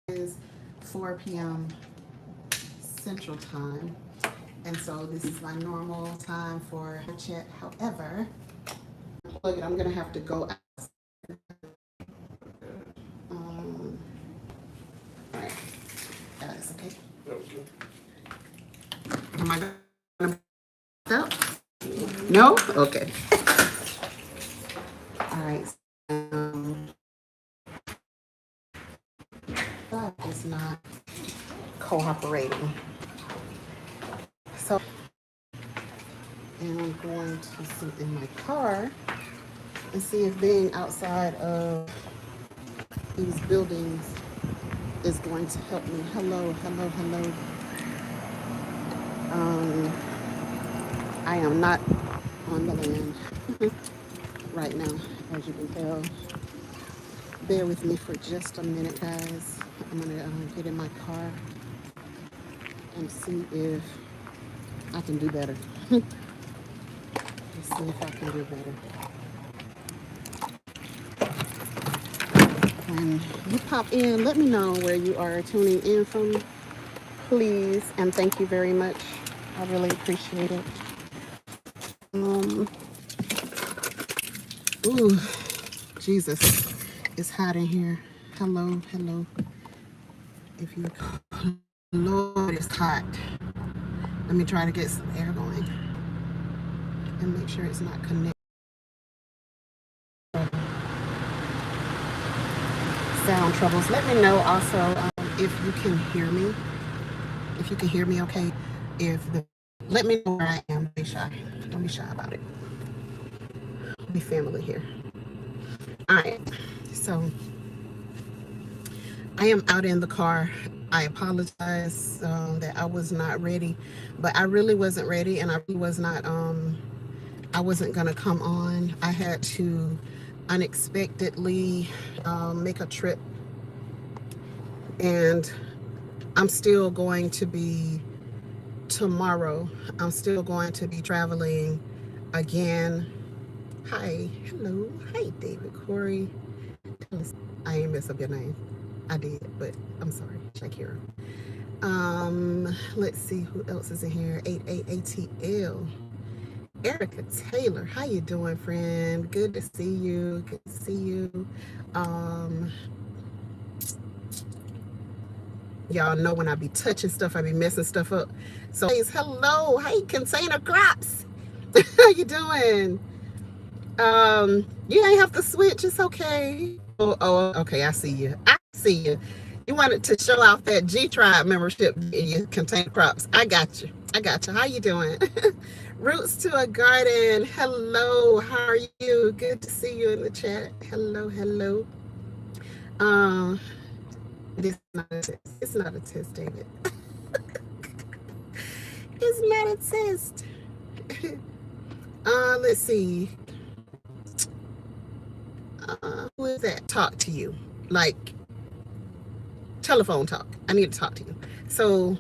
is 4 p.m. Central Time, and so this is my normal time for chat. However, I'm gonna have to go out. All right, guys, okay. Am I gonna out? No? Okay. All right. That is not cooperating. So, and I'm going to sit in my car and see if being outside of these buildings is going to help me. Hello, hello, hello. I am not on the land right now, as you can tell. Bear with me for just a minute, guys. I'm gonna get in my car and see if I can do better. Let's see if I can do better. When you pop in, let me know where you are tuning in from, please, and thank you very much. I really appreciate it. Ooh, Jesus, it's hot in here. Hello, hello. If you, Lord, it's hot. Let me try to get some air going and make sure it's not connected. Sound troubles. Let me know also if you can hear me. If you can hear me, okay. Let me know where I am. Don't be shy. Don't be shy about it. Be family here. All right. So I am out in the car. I apologize that I was not ready, but I really wasn't ready, and I really was not. I wasn't gonna come on. I had to unexpectedly make a trip, and I'm still going to be tomorrow. I'm still going to be traveling again. Hi, hello, hi, David Corey. I ain't mess up your name. I did, but I'm sorry, Shakira. Let's see who else is in here. 88ATL. Erica Taylor, how you doing, friend? Good to see you. Good to see you. Y'all know when I be touching stuff, I be messing stuff up. So, hello, hey, Container Crops. How you doing? You ain't have to switch. It's okay. Oh, okay. I see you. I see you. You wanted to show off that G Tribe membership in your Container Crops. I got you. I got you. How you doing? Roots to a Garden. Hello. How are you? Good to see you in the chat. Hello. Hello. This is not a test. It's not a test, David. It's not a test. Let's see. Who is that? Talk to you. Like telephone talk. I need to talk to you. So,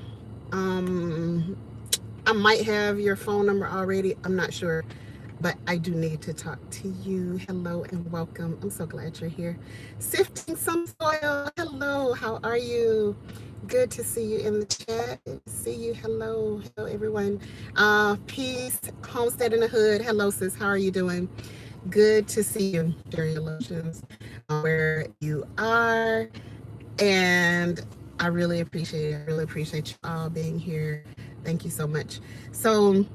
I might have your phone number already. I'm not sure, but I do need to talk to you. Hello and welcome. I'm so glad you're here. Sifting some soil. Hello. How are you? Good to see you in the chat. Good to see you. Hello. Hello, everyone. Peace. Homestead in the Hood. Hello, sis. How are you doing? Good to see you. Share your lotions where you are. And I really appreciate it. I really appreciate you all being here. Thank you so much. So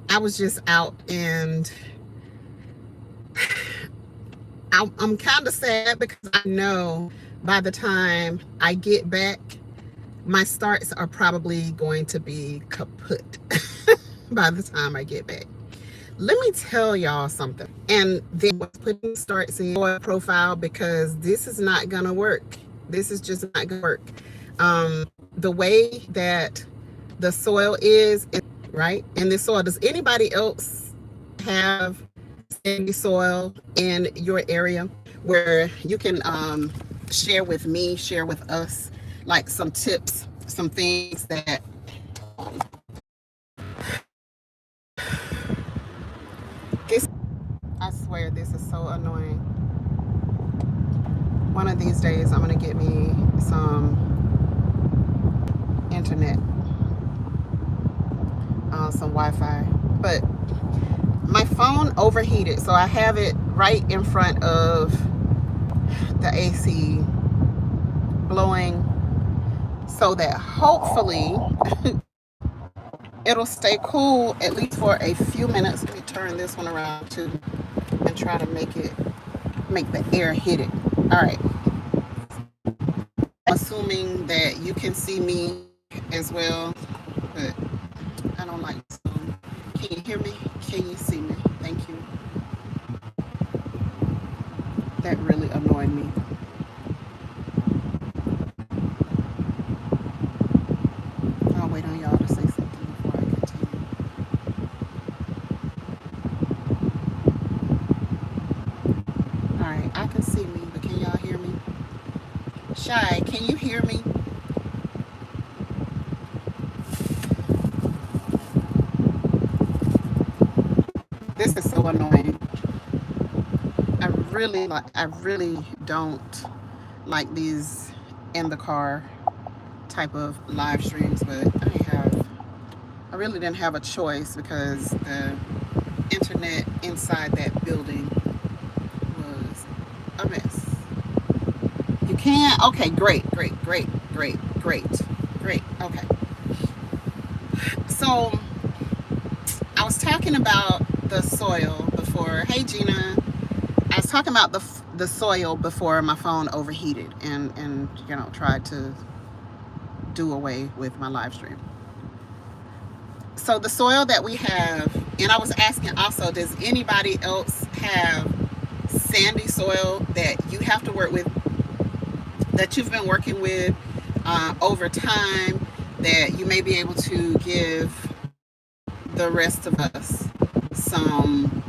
I was just out, and I'm kind of sad because I know by the time I get back, my starts are probably going to be kaput by the time I get back. Let me tell y'all something. And then putting starts in your profile, because this is not gonna work. This is just not gonna work. The way that the soil is, right? And this soil, does anybody else have sandy soil in your area where you can share with me, share with us, like some tips, some things that this, I swear this is so annoying. One of these days I'm gonna get me some internet, some Wi-Fi. But my phone overheated, so I have it right in front of the AC blowing, so that hopefully it'll stay cool at least for a few minutes. Let me turn this one around too and try to make the air hit it. All right. Assuming that you can see me as well, but I don't like sound. Can you hear me? Can you see me? Thank you. That really annoyed me. I'll wait on y'all to say something before I continue. All right, I can see me, but can y'all hear me? Shy, can you hear me? This is so annoying. I really don't like these in the car type of live streams, but I really didn't have a choice because the internet inside that building was a mess. You can? Okay, great. Okay. So I was talking about the soil before. Hey, Gina. I was talking about the soil before my phone overheated and tried to do away with my live stream. So the soil that we have, and I was asking also, does anybody else have sandy soil that you have to work with, that you've been working with over time, that you may be able to give the rest of us some,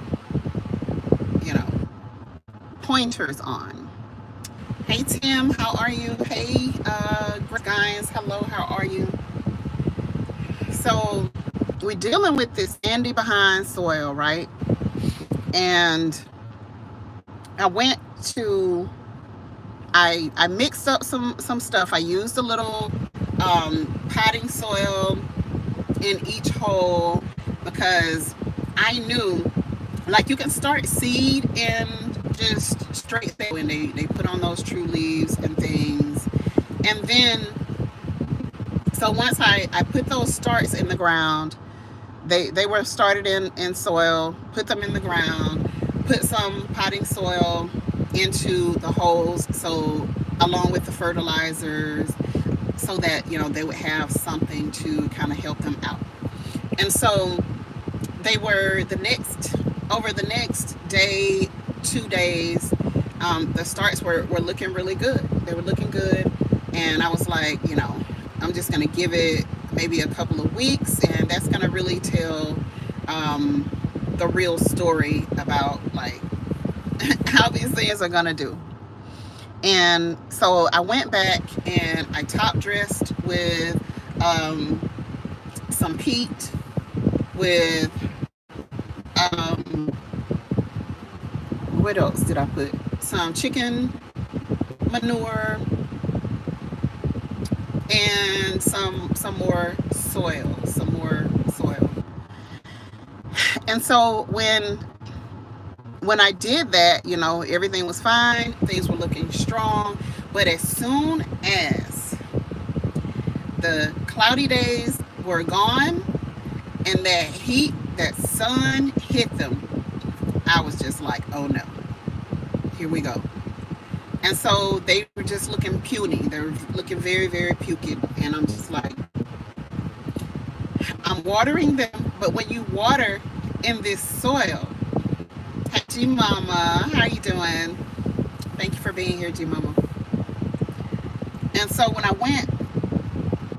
pointers on? Hey Tim, how are you? Hey guys, hello, how are you? So we're dealing with this sandy behind soil, right? And I mixed up some stuff. I used a little potting soil in each hole because I knew, like, you can start seed in just straight there when they put on those true leaves and things. And then, so once I put those starts in the ground, they were started in soil, put them in the ground, put some potting soil into the holes, so along with the fertilizers, so that they would have something to kind of help them out. And so they were over the next day, 2 days, the starts were looking really good. They were looking good, and I was like, I'm just gonna give it maybe a couple of weeks, and that's gonna really tell the real story about like how these things are gonna do. And so I went back and I top dressed with some peat, with what else did I put? Some chicken manure and some more soil. And so when I did that, everything was fine. Things were looking strong. But as soon as the cloudy days were gone and that sun hit them, I was just like, oh no, here we go. And so they were just looking puny. They were looking very, very pukey. And I'm just like, I'm watering them. But when you water in this soil, hi G Mama, how you doing? Thank you for being here, G Mama. And so when I went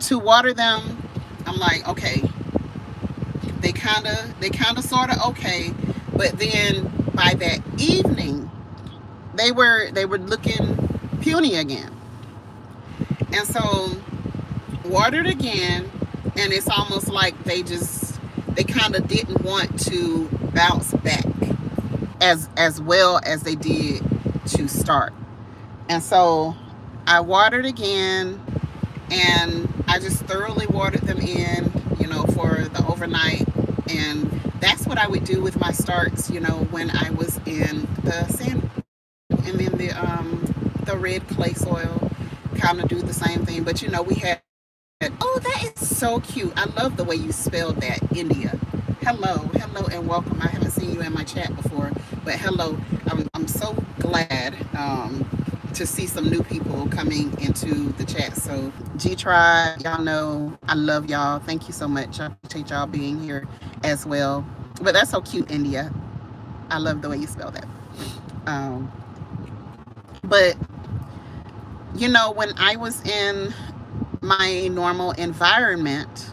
to water them, I'm like, okay, they kind of sort of okay. But then by that evening, they were looking puny again. And so watered again, and it's almost like they kind of didn't want to bounce back as well as they did to start. And so I watered again, and I just thoroughly watered them in, for the overnight. And that's what I would do with my starts, when I was in the sand and in the red clay soil, kind of do the same thing. But we had, oh, that is so cute. I love the way you spelled that, India. Hello, and welcome. I haven't seen you in my chat before, but hello. I'm so glad to see some new people coming into the chat. So G Tribe, y'all know I love y'all. Thank you so much. I appreciate y'all being here as well. But that's so cute, India. I love the way you spell that. But when I was in my normal environment,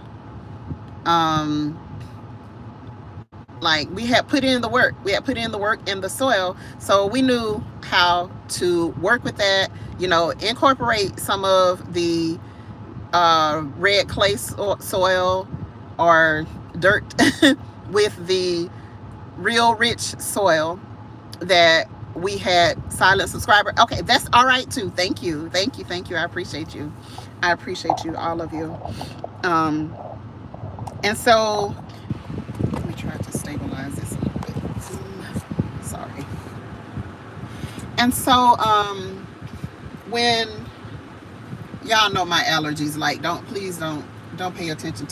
like we had put in the work. We had put in the work in the soil, so we knew how to work with that. Incorporate some of the red clay soil or dirt with the real rich soil that we had. Silent subscriber. Okay, that's all right too. Thank you. I appreciate you. All of you. And so let me try to stabilize this a little bit. Sorry. And so when y'all know my allergies, like please don't pay attention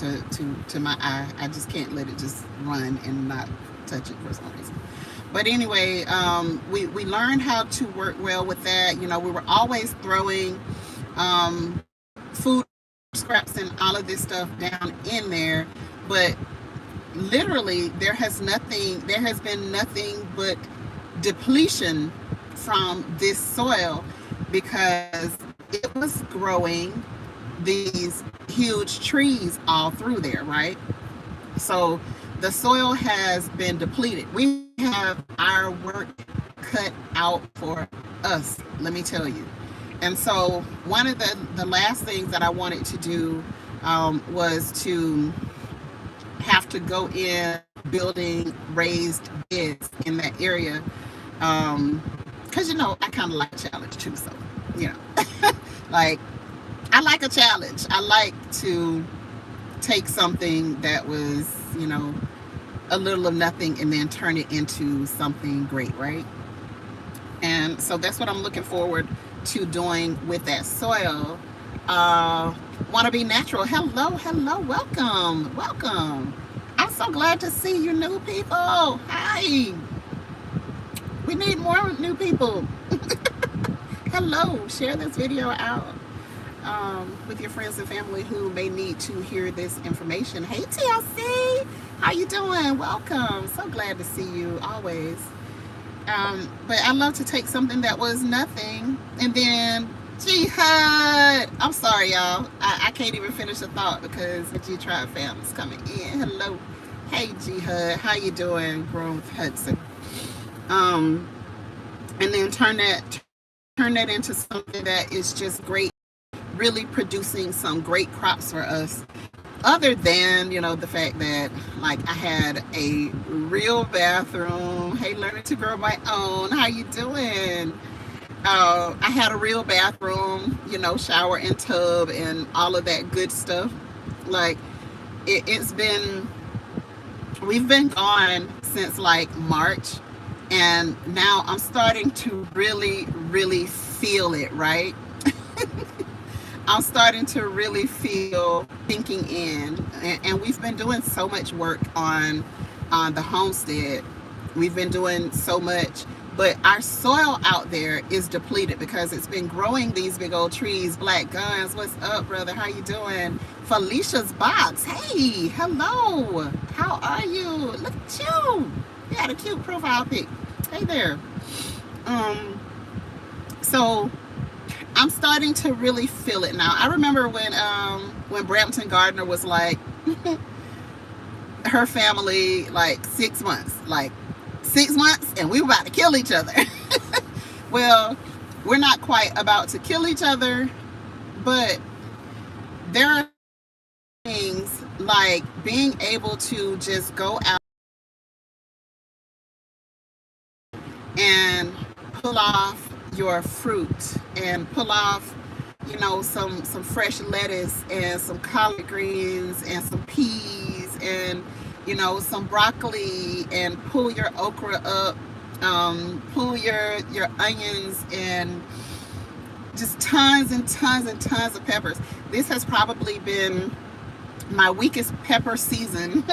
to my eye. I just can't let it just run and not touch it for some reason. But anyway, we learned how to work well with that. We were always throwing food scraps and all of this stuff down in there, but literally there has been nothing but depletion from this soil, because it was growing these huge trees all through there, right? So the soil has been depleted. We have our work cut out for us, let me tell you. And so one of the last things that I wanted to do was to have to go in building raised beds in that area, because I kind of like a challenge too. So like, I like a challenge. I like to take something that was a little of nothing and then turn it into something great, right? And so that's what I'm looking forward to doing with that soil. Want to be natural. Hello, welcome. I'm so glad to see you new people. Hi. We need more new people. Hello, share this video out with your friends and family who may need to hear this information. Hey TLC, how you doing? Welcome. So glad to see you always. But I love to take something that was nothing and then Jihad. I'm sorry, y'all. I can't even finish a thought because the G Tribe family's coming in. Hello. Hey Jihad, how you doing? Growth Hudson. And then turn that into something that is just great, really producing some great crops for us. Other than, the fact that, like, I had a real bathroom. Hey, learning to grow my own. How you doing? I had a real bathroom, shower and tub and all of that good stuff. Like, we've been gone since like March, and now I'm starting to really, really feel it, right? I'm starting to really feel sinking in, and we've been doing so much work on the homestead. We've been doing so much, but our soil out there is depleted because it's been growing these big old trees. Black Guns, what's up, brother? How you doing? Felicia's Box, hey, hello. How are you? Look at you. You had a cute profile pic. Hey there. So I'm starting to really feel it now. I remember when Brampton Gardner was like, her family, like 6 months, and we were about to kill each other. Well, we're not quite about to kill each other, but there are things like being able to just go out and pull off your fruit and pull off you know, some fresh lettuce and some collard greens and some peas and, you know, some broccoli, and pull your okra up, pull your onions, and just tons and tons and tons of peppers. This has probably been my weakest pepper season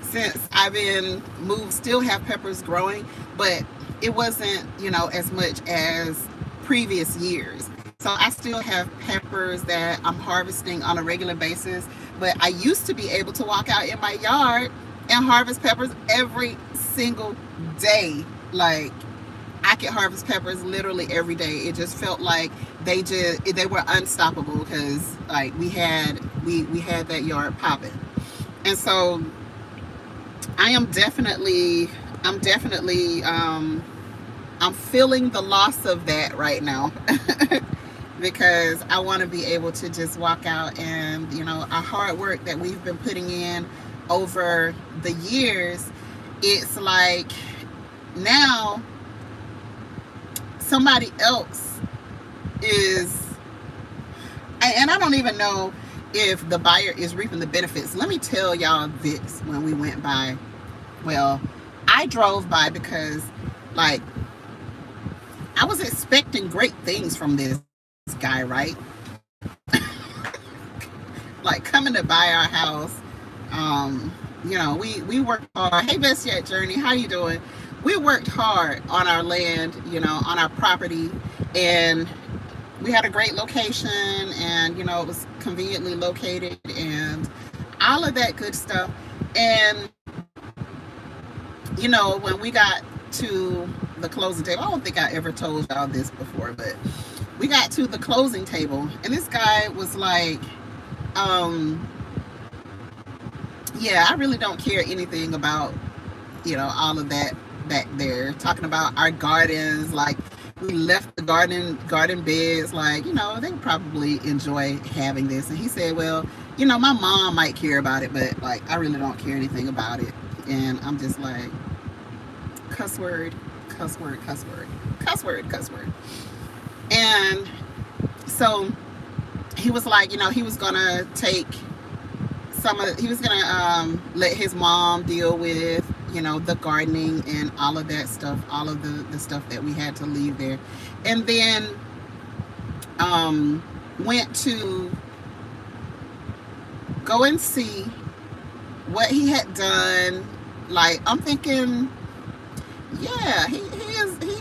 since I've been moved. Still have peppers growing, but it wasn't, you know, as much as previous years. So I still have peppers that I'm harvesting on a regular basis. But I used to be able to walk out in my yard and harvest peppers every single day. Like, I could harvest peppers literally every day. It just felt like they were unstoppable, because like we had that yard popping. And so I'm definitely I'm feeling the loss of that right now. Because I want to be able to just walk out and, you know, our hard work that we've been putting in over the years, it's like now somebody else is, and I don't even know if the buyer is reaping the benefits. Let me tell y'all this. When we went by, well, I drove by because, like, I was expecting great things from this guy, right? Like, coming to buy our house. You know, we worked hard. Hey, Best Yet Journey, how you doing? We worked hard on our land, you know, on our property, and we had a great location, and, you know, it was conveniently located and all of that good stuff. And, you know, when we got to the closing table, I don't think I ever told y'all this before, but we got to the closing table, and this guy was like, yeah, I really don't care anything about, you know, all of that back there. Talking about our gardens, like, we left the garden beds, like, you know, they would probably enjoy having this. And he said, well, you know, my mom might care about it, but, like, I really don't care anything about it. And I'm just like, cuss word, cuss word, cuss word, cuss word, cuss word. And so he was like, you know, he was gonna take he was gonna let his mom deal with, you know, the gardening and all of that stuff, all of the stuff that we had to leave there. And then went to go and see what he had done. Like, I'm thinking, yeah, he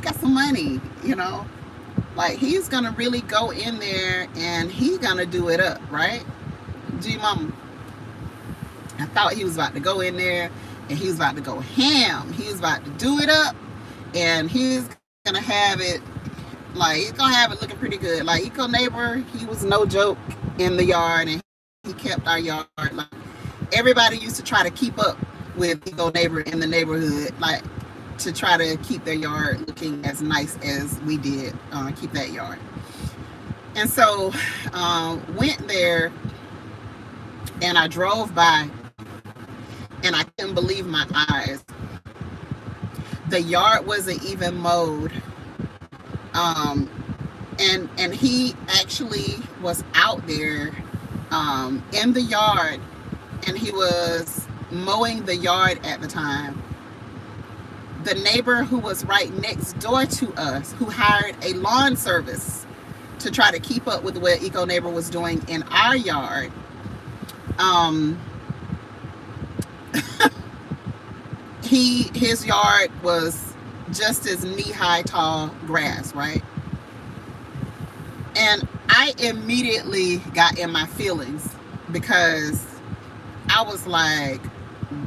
got some money, you know, like, he's gonna really go in there and he's gonna do it up, right? G mama, I thought he was about to go in there and he was about to go ham. He was about to do it up, and he's gonna have it, like, he's gonna have it looking pretty good. Like, Eco Neighbor, he was no joke in the yard, and he kept our yard. Like, everybody used to try to keep up with Eco Neighbor in the neighborhood, like, to try to keep their yard looking as nice as we did, keep that yard. And so went there, and I drove by, and I couldn't believe my eyes. The yard wasn't even mowed. And he actually was out there in the yard, and he was mowing the yard at the time. The neighbor who was right next door to us, who hired a lawn service to try to keep up with what Eco Neighbor was doing in our yard, his yard was just as knee-high tall grass, right? And I immediately got in my feelings, because I was like,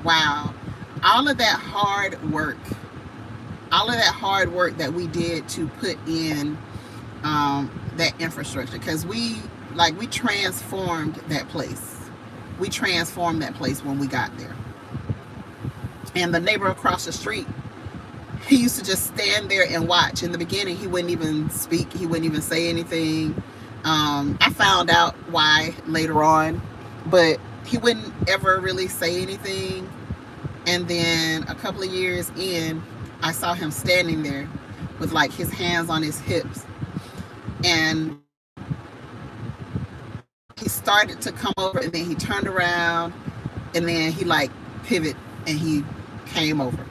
wow, all of that hard work that we did to put in that infrastructure, because we transformed that place. We transformed that place when we got there. And the neighbor across the street, he used to just stand there and watch. In the beginning, he wouldn't even speak. He wouldn't even say anything. I found out why later on, but he wouldn't ever really say anything. And then a couple of years in, I saw him standing there with, like, his hands on his hips. And he started to come over, and then he turned around, and then he like pivot, and he came over.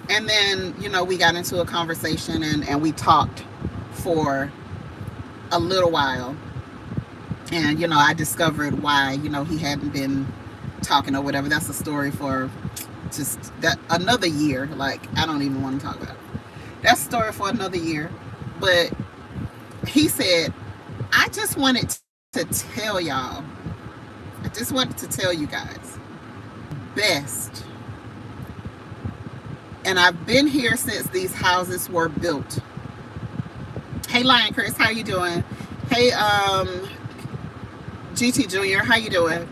And then, you know, we got into a conversation, and we talked for a little while. And, you know, I discovered why, you know, he hadn't been talking or whatever. That's a story for just that another year. Like, I don't even want to talk about it. That's a story for another year. But he said, I just wanted to tell y'all, I just wanted to tell you guys, best. And I've been here since these houses were built. Hey, Lion Chris, how you doing? Hey, GT Junior, how you doing?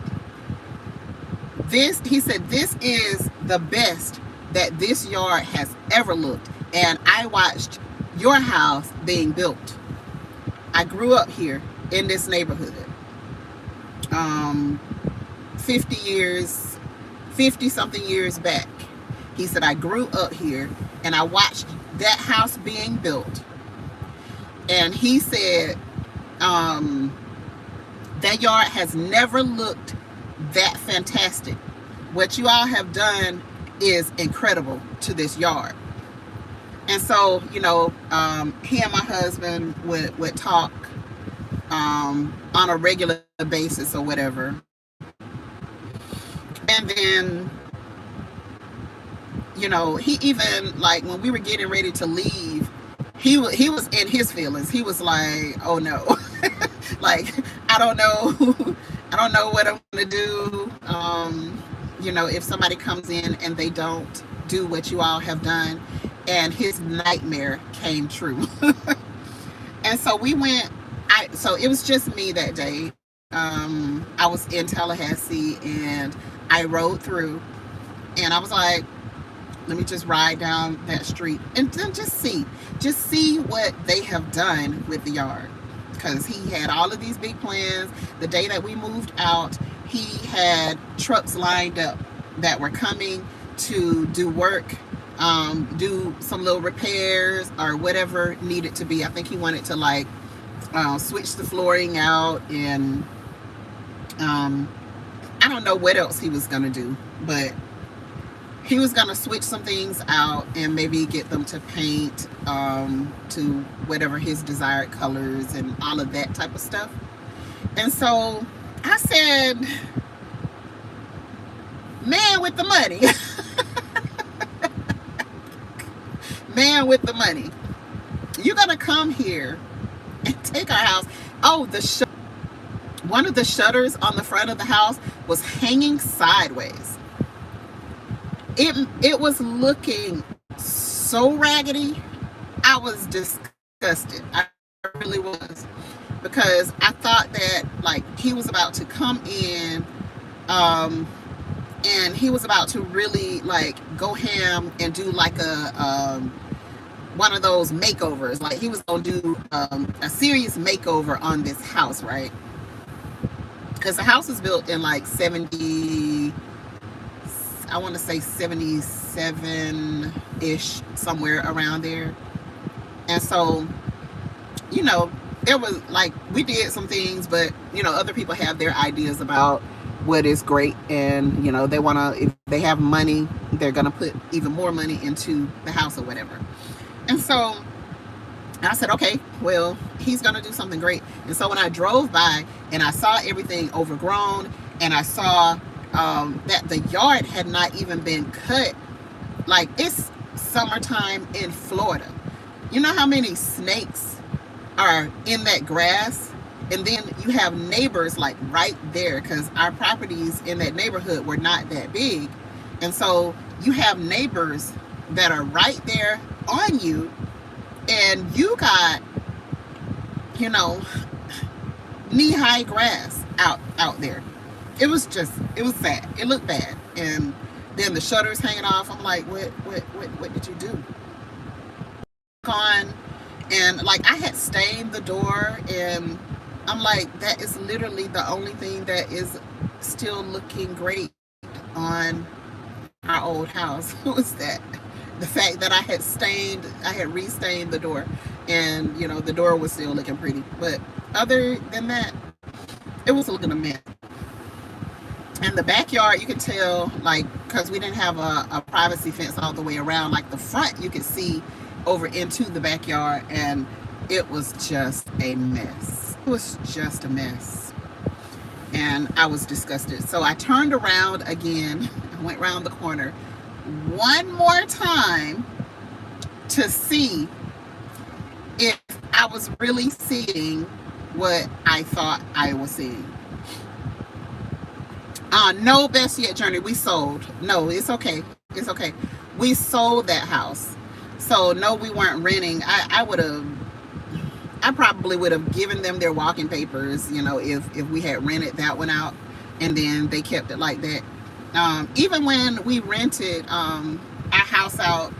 This, he said, this is the best that this yard has ever looked. And I watched your house being built. I grew up here in this neighborhood. 50 something years back. He said, I grew up here and I watched that house being built. And he said, that yard has never looked that fantastic. What you all have done is incredible to this yard. And so, you know, he and my husband would talk on a regular basis or whatever. And then, you know, he even, like, when we were getting ready to leave, he was in his feelings. He was like, oh no. Like, I don't know what I'm gonna do. You know, if somebody comes in and they don't do what you all have done. And his nightmare came true. And so we went, so it was just me that day. I was in Tallahassee and I rode through, and I was like, let me just ride down that street and then just see what they have done with the yard. Because he had all of these big plans. The day that we moved out, he had trucks lined up that were coming to do work, do some little repairs or whatever needed to be. I think he wanted to like switch the flooring out, and I don't know what else he was gonna do, but he was gonna switch some things out and maybe get them to paint to whatever his desired colors and all of that type of stuff. And so I said, man with the money. Man with the money, you're gonna come here and take our house. Oh, one of the shutters on the front of the house was hanging sideways. It was looking so raggedy. I was disgusted. I really was, because I thought that like he was about to come in, and he was about to really like go ham and do like a one of those makeovers. Like he was gonna do a serious makeover on this house, right? Because the house is built in like 70, I want to say 77-ish, somewhere around there. And so, you know, there was like, we did some things, but you know, other people have their ideas about what is great, and you know, they want to, if they have money, they're gonna put even more money into the house or whatever. And so I said, okay, well, he's gonna do something great. And so when I drove by and I saw everything overgrown, and I saw that the yard had not even been cut, like it's summertime in Florida. You know how many snakes are in that grass? And then you have neighbors like right there, because our properties in that neighborhood were not that big. And so you have neighbors that are right there on you, and you got, you know, knee-high grass out there. It was sad. It looked bad. And then the shutters hanging off. I'm like, what did you do? And like I had stained the door, and I'm like, that is literally the only thing that is still looking great on our old house. What was that? The fact that I had restained the door. and you know, the door was still looking pretty. But other than that, it was looking a mess. And the backyard, you could tell, like, because we didn't have a privacy fence all the way around, like the front you could see over into the backyard, and it was just a mess. It was just a mess. And I was disgusted. So I turned around again. I went around the corner one more time to see if I was really seeing what I thought I was seeing. No, best yet journey, we sold. No, it's okay. It's okay. We sold that house. So no, we weren't renting. I probably would have given them their walking papers, you know, if we had rented that one out, and then they kept it like that. Even when we rented our house out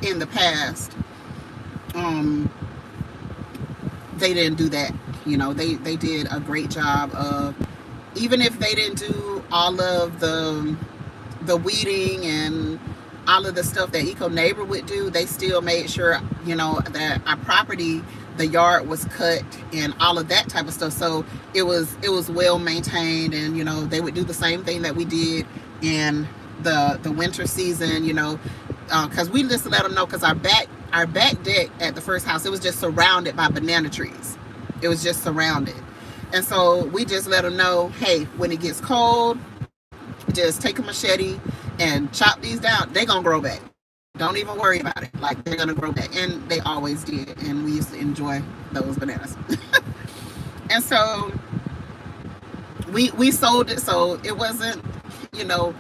in the past, they didn't do that. You know, they did a great job of, even if they didn't do all of the weeding and all of the stuff that Eco Neighbor would do, they still made sure, you know, that our property, the yard was cut and all of that type of stuff. So it was well maintained, and you know, they would do the same thing that we did in the winter season, you know, because we just let them know, because our back deck at the first house, it was just surrounded by banana trees. It was just surrounded. And so we just let them know, hey, when it gets cold, just take a machete and chop these down. They're going to grow back. Don't even worry about it. Like, they're going to grow back. And they always did. And we used to enjoy those bananas. And so we sold it. So it wasn't, you know,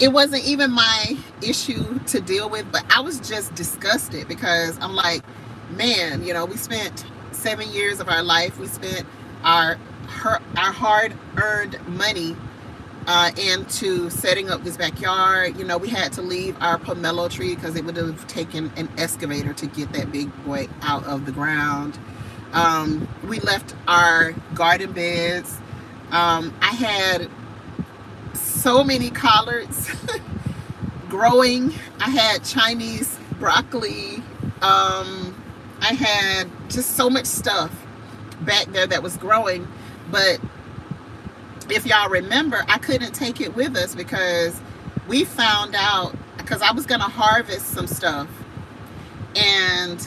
it wasn't even my issue to deal with. But I was just disgusted, because I'm like, man, you know, we spent 7 years of our life. We spent our hard-earned money into setting up this backyard. You know, we had to leave our pomelo tree because it would have taken an excavator to get that big boy out of the ground. We left our garden beds. I had so many collards growing. I had Chinese broccoli. I had just so much stuff back there that was growing. But if y'all remember, I couldn't take it with us, because we found out, because I was gonna harvest some stuff, and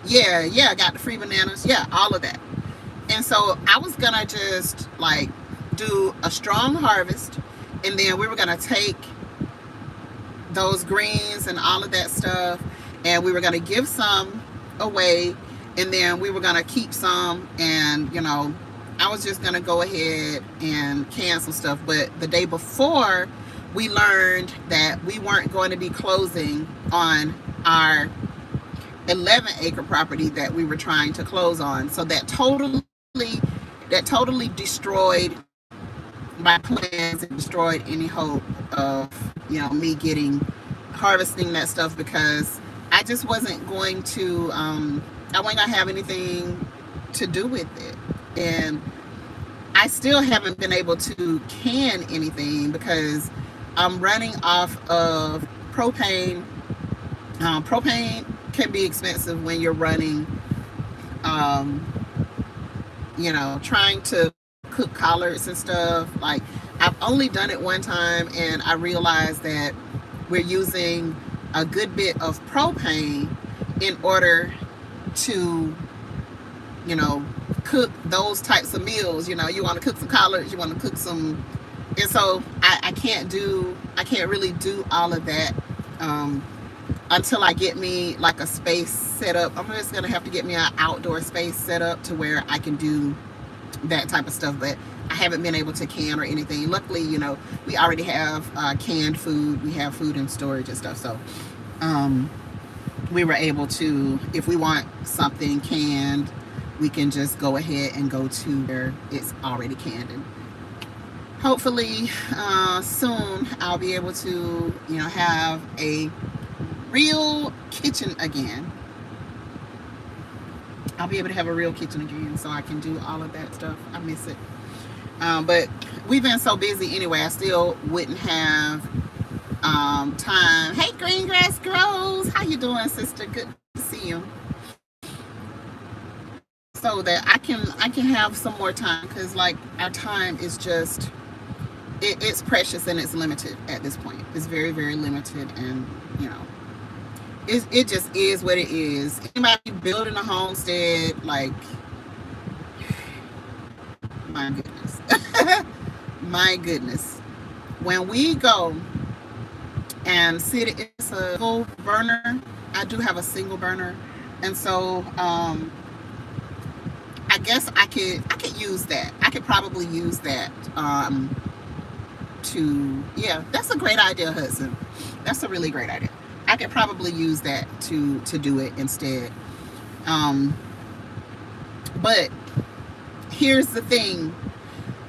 I got the free bananas, all of that. And so I was gonna just like do a strong harvest, and then we were gonna take those greens and all of that stuff, and we were gonna give some away, and then we were gonna keep some, and you know, I was just gonna go ahead and cancel stuff. But the day before, we learned that we weren't going to be closing on our 11-acre property that we were trying to close on. So that totally destroyed my plans and destroyed any hope of, you know, me harvesting that stuff, because I just wasn't going to, I wasn't gonna have anything to do with it. And I still haven't been able to can anything, because I'm running off of propane. Propane can be expensive when you're running, you know, trying to cook collards and stuff. Like, I've only done it one time, and I realized that we're using a good bit of propane in order to, you know, cook those types of meals. You know, you want to cook some collards, you want to cook some, and so I can't really do all of that until I get me like a space set up. I'm just gonna have to get me an outdoor space set up to where I can do that type of stuff. But I haven't been able to can or anything. Luckily, you know, we already have canned food. We have food in storage and stuff. So we were able to, if we want something canned, we can just go ahead and go to where it's already canned. And hopefully soon I'll be able to, you know, have a real kitchen again. I'll be able to have a real kitchen again, so I can do all of that stuff. I miss it. But we've been so busy anyway, I still wouldn't have time. Hey, Green Grass Grows, how you doing, sister? Good to see you. so that I can have some more time, because like our time is just it's precious and it's limited at this point. It's very, very limited, and you know it just is what it is. Anybody building a homestead, like, my goodness. My goodness, when we go and sit, it's a single burner. I do have a single burner, and so I guess I could use that. I could probably use that to, yeah, that's a great idea, Hudson. That's a really great idea. I could probably use that to do it instead. Um, but here's the thing.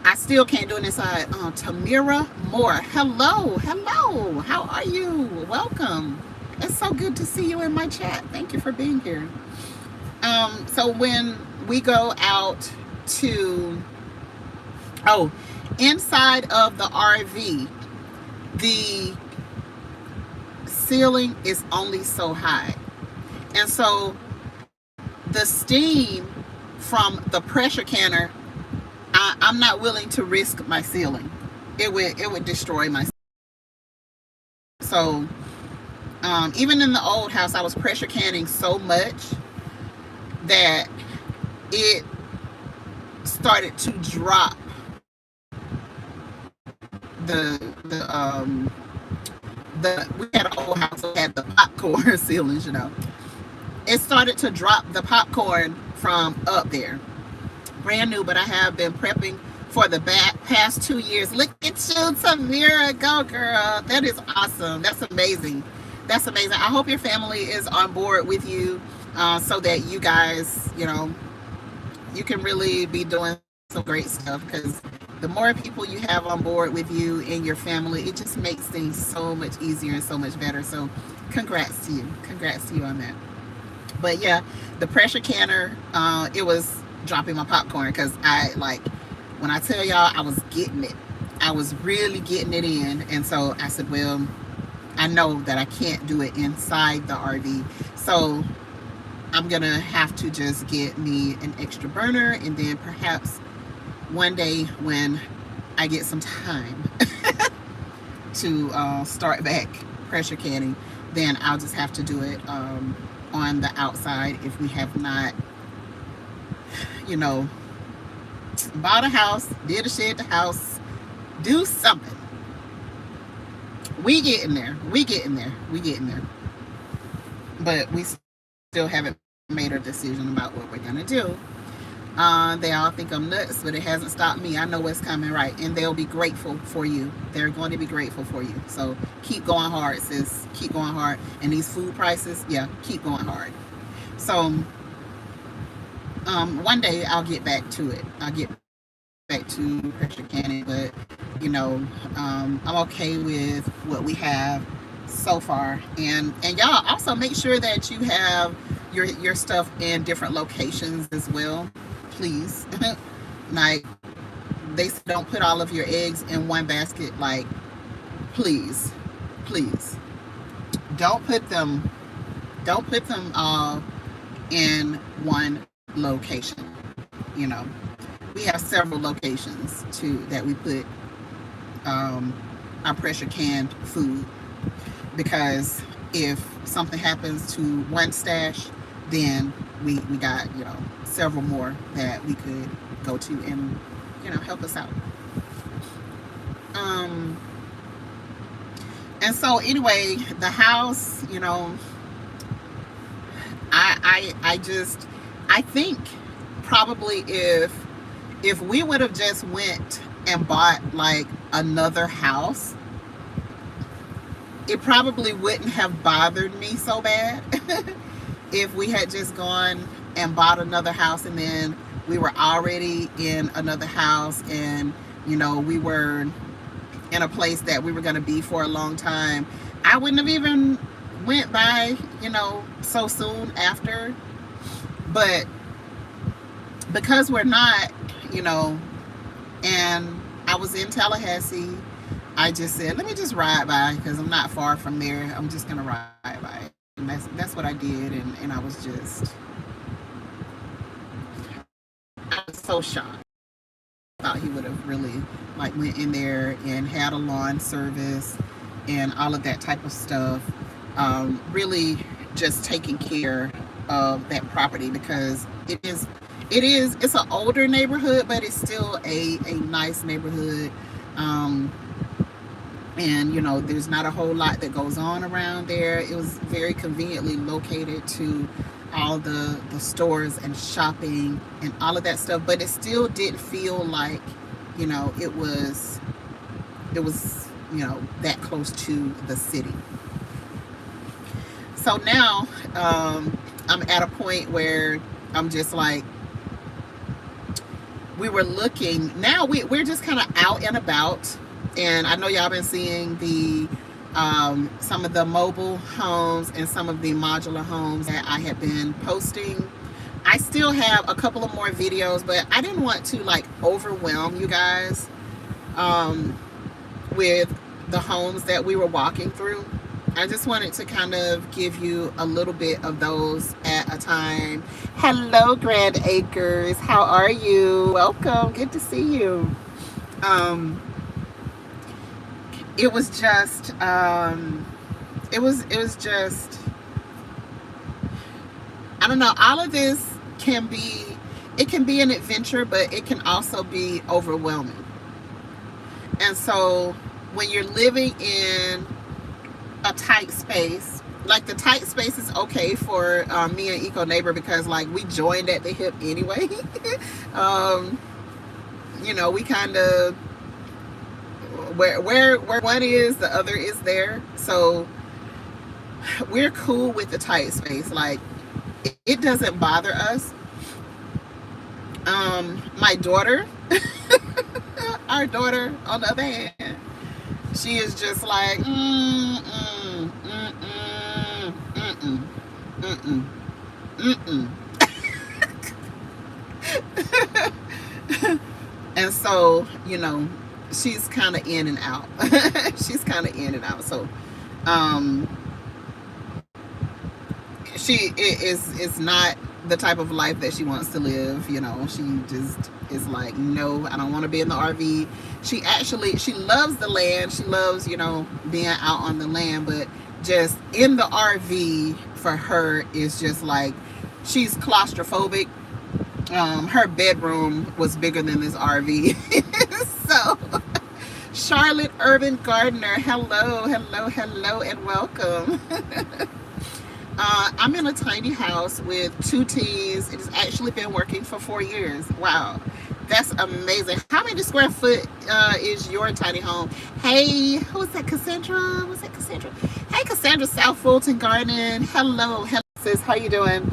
I still can't do it inside. Tamira Moore. Hello. Hello. How are you? Welcome. It's so good to see you in my chat. Thank you for being here. So when we go out to, inside of the RV, the ceiling is only so high. And so the steam from the pressure canner, I'm not willing to risk my ceiling. It would destroy my. So even in the old house, I was pressure canning so much that it started to drop we had an old house that had the popcorn ceilings, It started to drop the popcorn from up there. Brand new, but I have been prepping for the past 2 years. Look at you, Tamira. Go, girl. That is awesome. That's amazing. That's amazing. I hope your family is on board with you, so that you guys, you can really be doing some great stuff, because the more people you have on board with you and your family, it just makes things so much easier and so much better. So congrats to you. Congrats to you on that. But yeah, the pressure canner, it was dropping my popcorn, because when I tell y'all, I was getting it. I was really getting it in. And so I said, well, I know that I can't do it inside the RV. So I'm going to have to just get me an extra burner, and then perhaps one day when I get some time to start back pressure canning, then I'll just have to do it on the outside if we have not, bought a house, did a shed the house, do something. We getting there. But we still haven't made a decision about what we're gonna do. They all think I'm nuts, but it hasn't stopped me. I know what's coming, right? And they'll be grateful for you. They're going to be grateful for you. So keep going hard, sis. Keep going hard. And these food prices, yeah, keep going hard. So one day I'll get back to it. I'll get back to pressure canning, but I'm okay with what we have so far. And y'all also make sure that you have your stuff in different locations as well, please. Like, they don't put all of your eggs in one basket. Like, please don't put them all in one location. We have several locations too that we put our pressure canned food, because if something happens to one stash, then we got several more that we could go to and help us out. And so anyway, the house, I think probably if we would have just went and bought like another house, it probably wouldn't have bothered me so bad. If we had just gone and bought another house, and then we were already in another house, and we were in a place that we were going to be for a long time, I wouldn't have even went by so soon after. But because we're not, and I was in Tallahassee, I just said, let me just ride by, because I'm not far from there. I'm just gonna ride by. And that's what I did. And I was just so shocked. Thought he would have really like went in there and had a lawn service and all of that type of stuff. Really just taking care of that property, because it's an older neighborhood, but it's still a nice neighborhood. And you know, there's not a whole lot that goes on around there. It was very conveniently located to all the stores and shopping and all of that stuff, but it still didn't feel like, you know, it was you know, that close to the city. So now I'm at a point where I'm just like, we were looking, now we're just kind of out and about, and I know y'all been seeing the some of the mobile homes and some of the modular homes that I have been posting. I still have a couple of more videos, but I didn't want to like overwhelm you guys with the homes that we were walking through. I just wanted to kind of give you a little bit of those at a time. Hello, Grand Acres. How are you? Welcome. Good to see you. It was just it was just, I don't know, all of this can be an adventure, but it can also be overwhelming. And so when you're living in a tight space, like the tight space is okay for me and Eco Neighbor, because like we joined at the hip anyway. You know, we kind of, where one is, the other is there. So we're cool with the tight space. Like it doesn't bother us. My daughter, our daughter, on the other hand, she is just like, and so, you know, she's kind of in and out. She's kind of in and out. So, she is not the type of life that she wants to live. You know, she just is like, no, I don't want to be in the RV. She loves the land. She loves, you know, being out on the land, but just in the RV for her is just like, she's claustrophobic. Her bedroom was bigger than this RV. So, Charlotte Urban Gardener, hello, and welcome. I'm in a tiny house with 2 T's. It has actually been working for 4 years. Wow, that's amazing. How many square foot is your tiny home? Hey, who is that? Cassandra? Was that Cassandra? Hey, Cassandra, South Fulton Garden. Hello, sis. How you doing?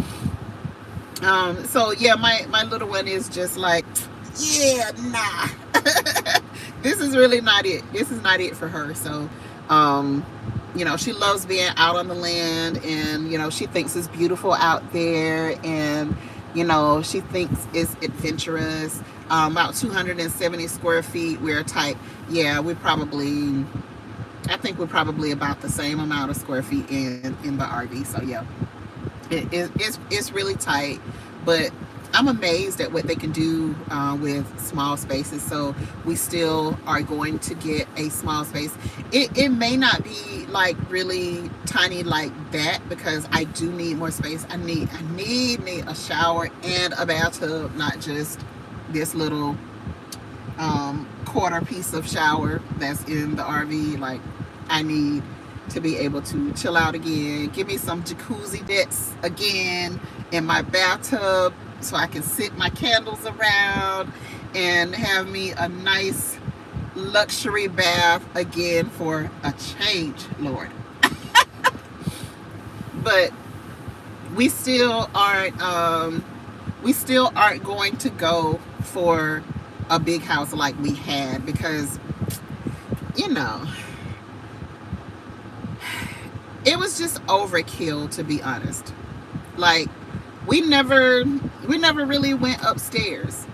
So yeah, my little one is just like, yeah, nah. This is really not it. This is not it for her. So, you know, she loves being out on the land, and, you know, she thinks it's beautiful out there, and, you know, she thinks it's adventurous. About 270 square feet. We're type, yeah, I think we're probably about the same amount of square feet in the RV. So yeah, it's really tight, but I'm amazed at what they can do with small spaces. So we still are going to get a small space. It may not be like really tiny like that, because I do need more space. I need me a shower and a bathtub, not just this little quarter piece of shower that's in the RV. Like, I need to be able to chill out again. Give me some jacuzzi bits again in my bathtub, so I can sit my candles around and have me a nice luxury bath again for a change, Lord. But we still aren't going to go for a big house like we had, because, you know, it was just overkill, to be honest. Like, we never really went upstairs.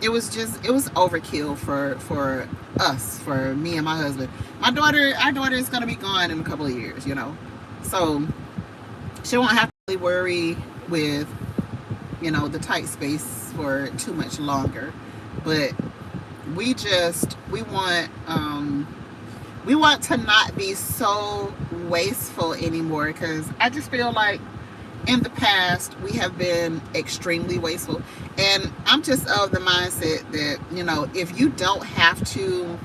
It was overkill for us, for me and my husband. Our daughter is gonna be gone in a couple of years, you know, so she won't have to really worry with you know, the tight space for too much longer. But we want to not be so wasteful anymore, because I just feel like in the past we have been extremely wasteful. And I'm just of the mindset that, you know, if you don't have to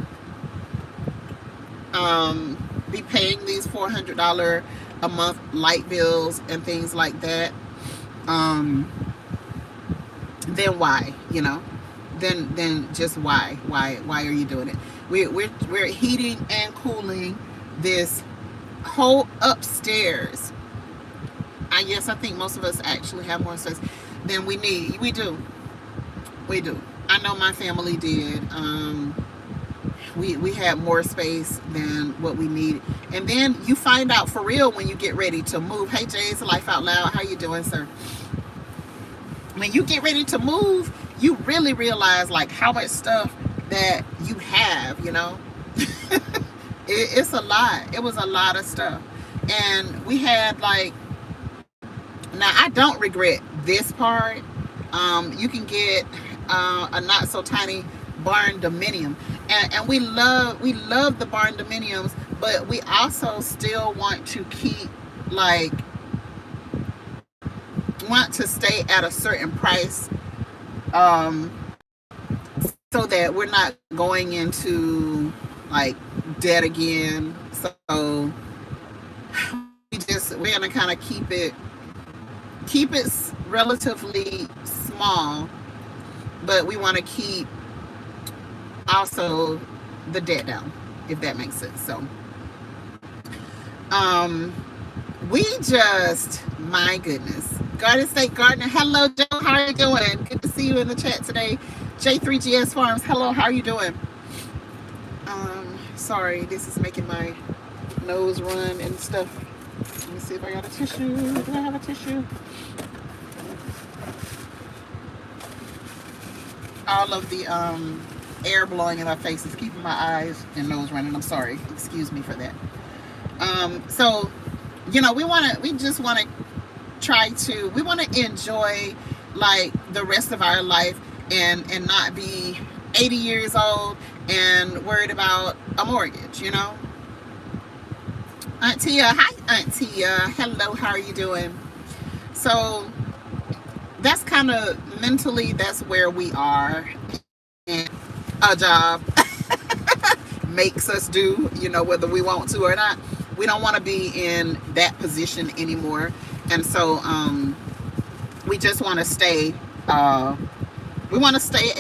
be paying these $400 a month light bills and things like that, then why, you know? Then just why are you doing it? We're heating and cooling this whole upstairs. Yes, I think most of us actually have more space than we need. We do. I know my family did. We had more space than what we need. And then you find out for real when you get ready to move. Hey Jay, it's Life Out Loud. How you doing, sir? When you get ready to move, you really realize like how much stuff that you have, you know. It's a lot. It was a lot of stuff. And we had like, now I don't regret this part. You can get a not so tiny barn dominium, and we love the barn dominiums, but we also still want to keep like, want to stay at a certain price, so that we're not going into like debt again. So we're gonna kind of keep it relatively small, but we want to keep also the debt down, if that makes sense. So we just, my goodness, Garden State Gardener, hello Joe, how are you doing? Good to see you in the chat today. J3GS Farms, hello, how are you doing? Sorry, this is making my nose run and stuff. Let me see if I got a tissue. Do I have a tissue? All of the air blowing in my face is keeping my eyes and nose running. I'm sorry. Excuse me for that. So, you know, we just want to enjoy like the rest of our life and not be 80 years old and worried about a mortgage, you know. Aunt Tia, hi Aunt Tia, hello, how are you doing? So that's kind of mentally, that's where we are, and a job makes us do, you know, whether we want to or not. We don't want to be in that position anymore, and so we just want to stay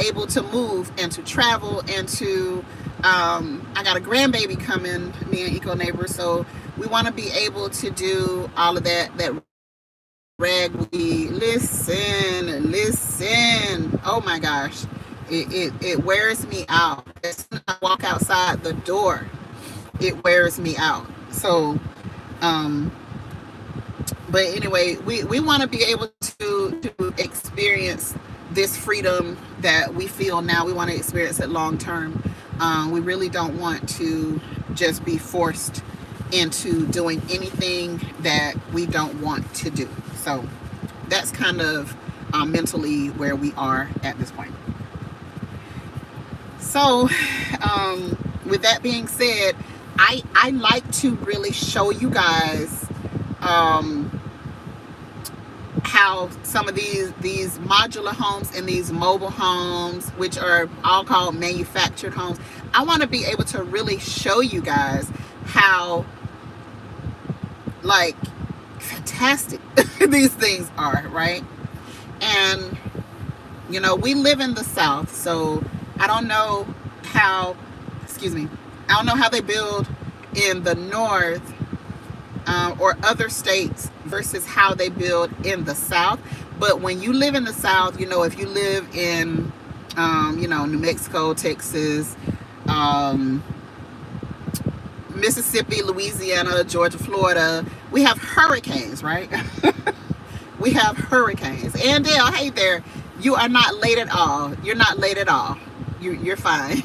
able to move and to travel and to I got a grandbaby coming, me and Eco Neighbor, so we want to be able to do all of that ragweed. Listen, oh my gosh, it wears me out. As soon as I walk outside the door, it wears me out. So but anyway, we want to be able to experience this freedom that we feel now. We want to experience it long term. We really don't want to just be forced into doing anything that we don't want to do. So that's kind of mentally where we are at this point. So with that being said, I like to really show you guys how some of these modular homes and these mobile homes, which are all called manufactured homes, I want to be able to really show you guys how like fantastic these things are, right? And you know, we live in the South, so I don't know how they build in the North or other states versus how they build in the South. But when you live in the South, you know, if you live in you know, New Mexico, Texas, Mississippi, Louisiana, Georgia, Florida, we have hurricanes, right? We have hurricanes. And Dale, hey there, you are not late at all. You're not late at all. You're fine.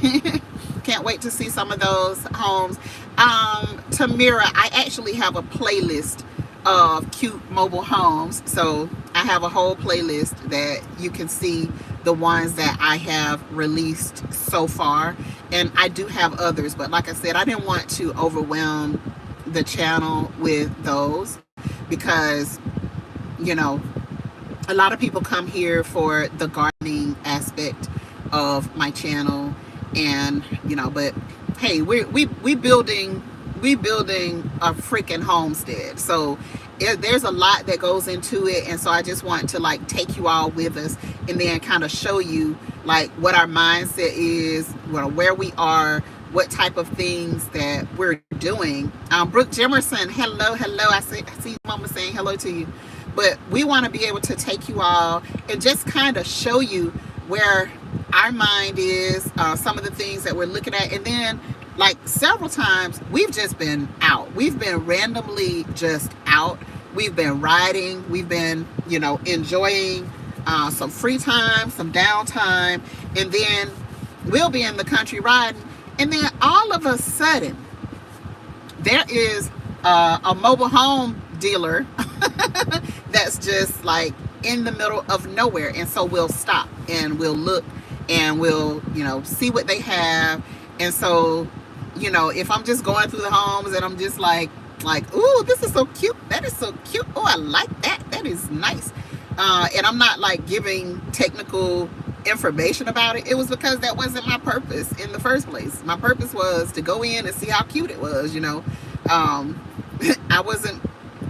Can't wait to see some of those homes. Tamira, I actually have a playlist of cute mobile homes. So I have a whole playlist that you can see the ones that I have released so far. And I do have others, but like I said, I didn't want to overwhelm the channel with those because, you know, a lot of people come here for the gardening aspect of my channel, and but hey, we building a freaking homestead, so there's a lot that goes into it. And so I just want to like take you all with us and then kind of show you like what our mindset is, where we are, what type of things that we're doing. Brooke Jimerson, hello. I see Mama saying hello to you. But we want to be able to take you all and just kind of show you where our mind is, some of the things that we're looking at. And then like several times we've just been out. We've been randomly just out. We've been riding. We've been, enjoying some free time, some downtime. And then we'll be in the country riding. And then all of a sudden, there is a mobile home dealer that's just like in the middle of nowhere. And so we'll stop and we'll look and we'll, see what they have. And so, if I'm just going through the homes and I'm just like, ooh, this is so cute. That is so cute. Oh, I like that. That is nice. And I'm not like giving technical information about it. It was because that wasn't my purpose in the first place. My purpose was to go in and see how cute it was, I wasn't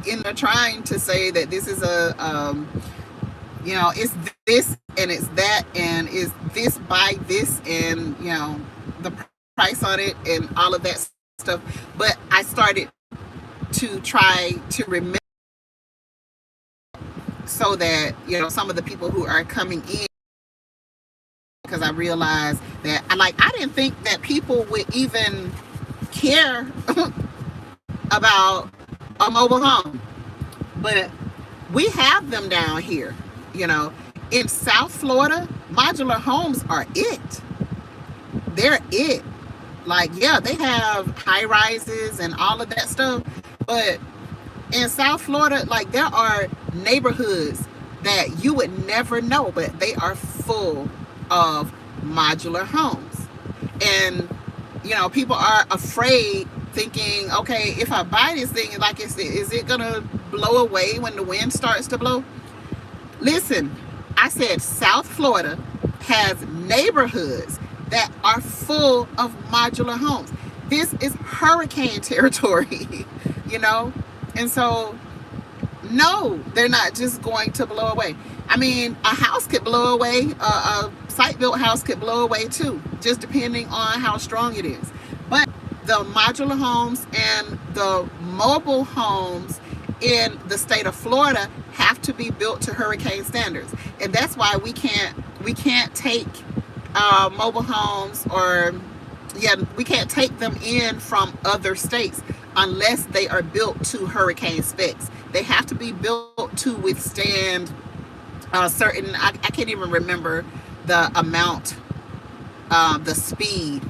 in there trying to say that this is it's this and it's that and is this by this and the price on it and all of that stuff. But I started to try to remember so that some of the people who are coming in, because I realized that I didn't think that people would even care about a mobile home, but we have them down here. In South Florida, modular homes are it. They're it. They have high rises and all of that stuff, but in South Florida, there are neighborhoods that you would never know, but they are full of modular homes. And people are afraid, thinking, okay, if I buy this thing, is it gonna blow away when the wind starts to blow? Listen, I said South Florida has neighborhoods that are full of modular homes. This is hurricane territory, and so no, they're not just going to blow away. I mean, a house could blow away, a site-built house could blow away too, just depending on how strong it is. But the modular homes and the mobile homes in the state of Florida have to be built to hurricane standards. And that's why we can't take mobile homes, or we can't take them in from other states unless they are built to hurricane specs. They have to be built to withstand certain, I can't even remember the amount, the speed,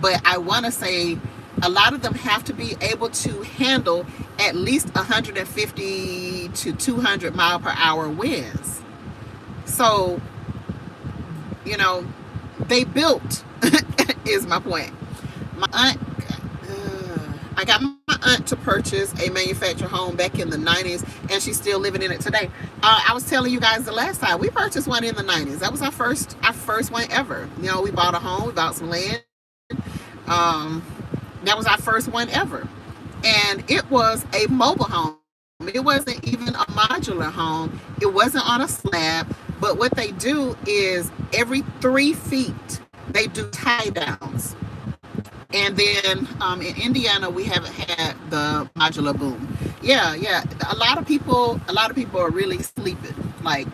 but I want to say a lot of them have to be able to handle at least 150 to 200 mile per hour winds. So, they built is my point. My aunt, I got my aunt to purchase a manufactured home back in the 90s, and she's still living in it today. I was telling you guys the last time we purchased one in the 90s. That was our first one ever. We bought a home, we bought some land. That was our first one ever, and it was a mobile home. It wasn't even a modular home. It wasn't on a slab. But what they do is every 3 feet they do tie downs. And then in Indiana, we haven't had the modular boom. Yeah. A lot of people are really sleeping.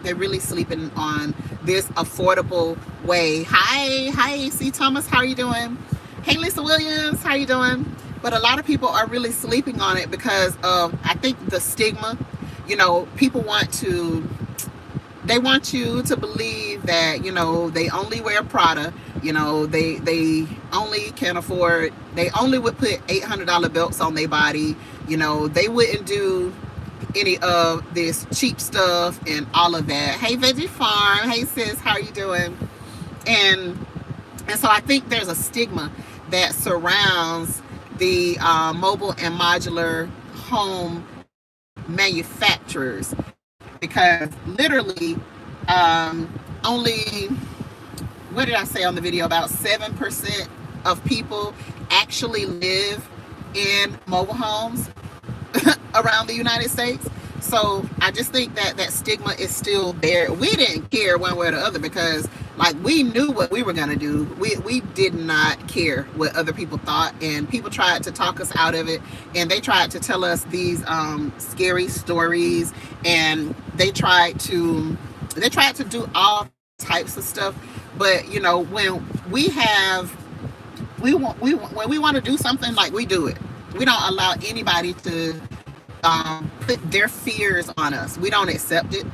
They're really sleeping on this affordable way. Hi, C. Thomas, how are you doing? Hey, Lisa Williams, how you doing? But a lot of people are really sleeping on it because of, I think, the stigma. People want you to believe that, they only wear Prada, they only can afford, they only would put $800 belts on their body, they wouldn't do any of this cheap stuff and all of that. Hey, Veggie Farm. Hey, sis, how are you doing? And so I think there's a stigma that surrounds the mobile and modular home manufacturers, because literally only, what did I say on the video, about 7% of people actually live in mobile homes around the United States. So I just think that that stigma is still there. We didn't care one way or the other, because like we knew what we were going to do. We did not care what other people thought, and people tried to talk us out of it, and they tried to tell us these scary stories, and they tried to do all types of stuff. But you know, when we want to do something, like, we do it. We don't allow anybody to put their fears on us. We don't accept it.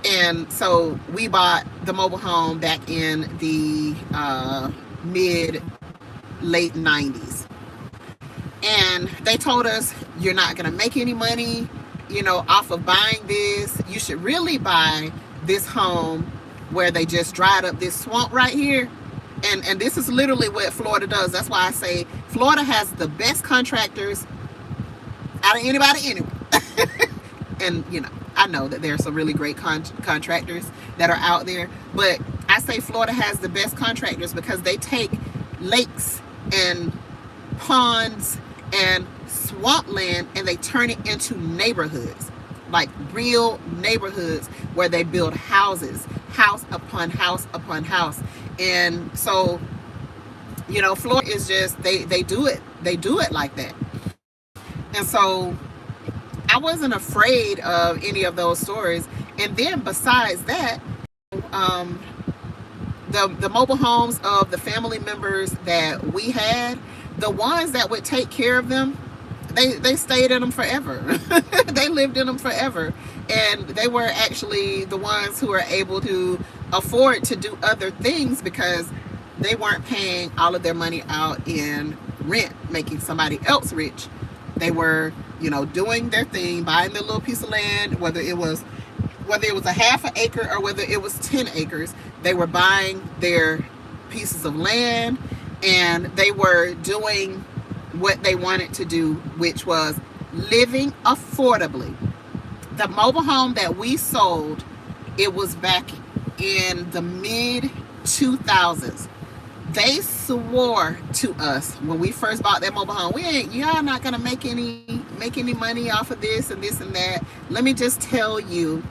And so we bought the mobile home back in the late 90s. And they told us, you're not going to make any money, you know, off of buying this. You should really buy this home where they just dried up this swamp right here. And this is literally what Florida does. That's why I say Florida has the best contractors out of anybody anyway. And, you know, I know that there are some really great contractors that are out there. But I say Florida has the best contractors because they take lakes and ponds and swampland and they turn it into neighborhoods. Like real neighborhoods where they build houses, house upon house upon house. And so, you know, Florida is just, they do it like that. And so I wasn't afraid of any of those stories. And then besides that, the mobile homes of the family members that we had, the ones that would take care of them, they stayed in them forever. They lived in them forever. And they were actually the ones who were able to afford to do other things because they weren't paying all of their money out in rent, making somebody else rich. They were, you know, doing their thing, buying their little piece of land, whether it was a half an acre or whether it was 10 acres. They were buying their pieces of land and they were doing what they wanted to do, which was living affordably. The mobile home that we sold, it was back in the mid 2000s. They swore to us when we first bought that mobile home, y'all not gonna make any money off of this and this and that. Let me just tell you,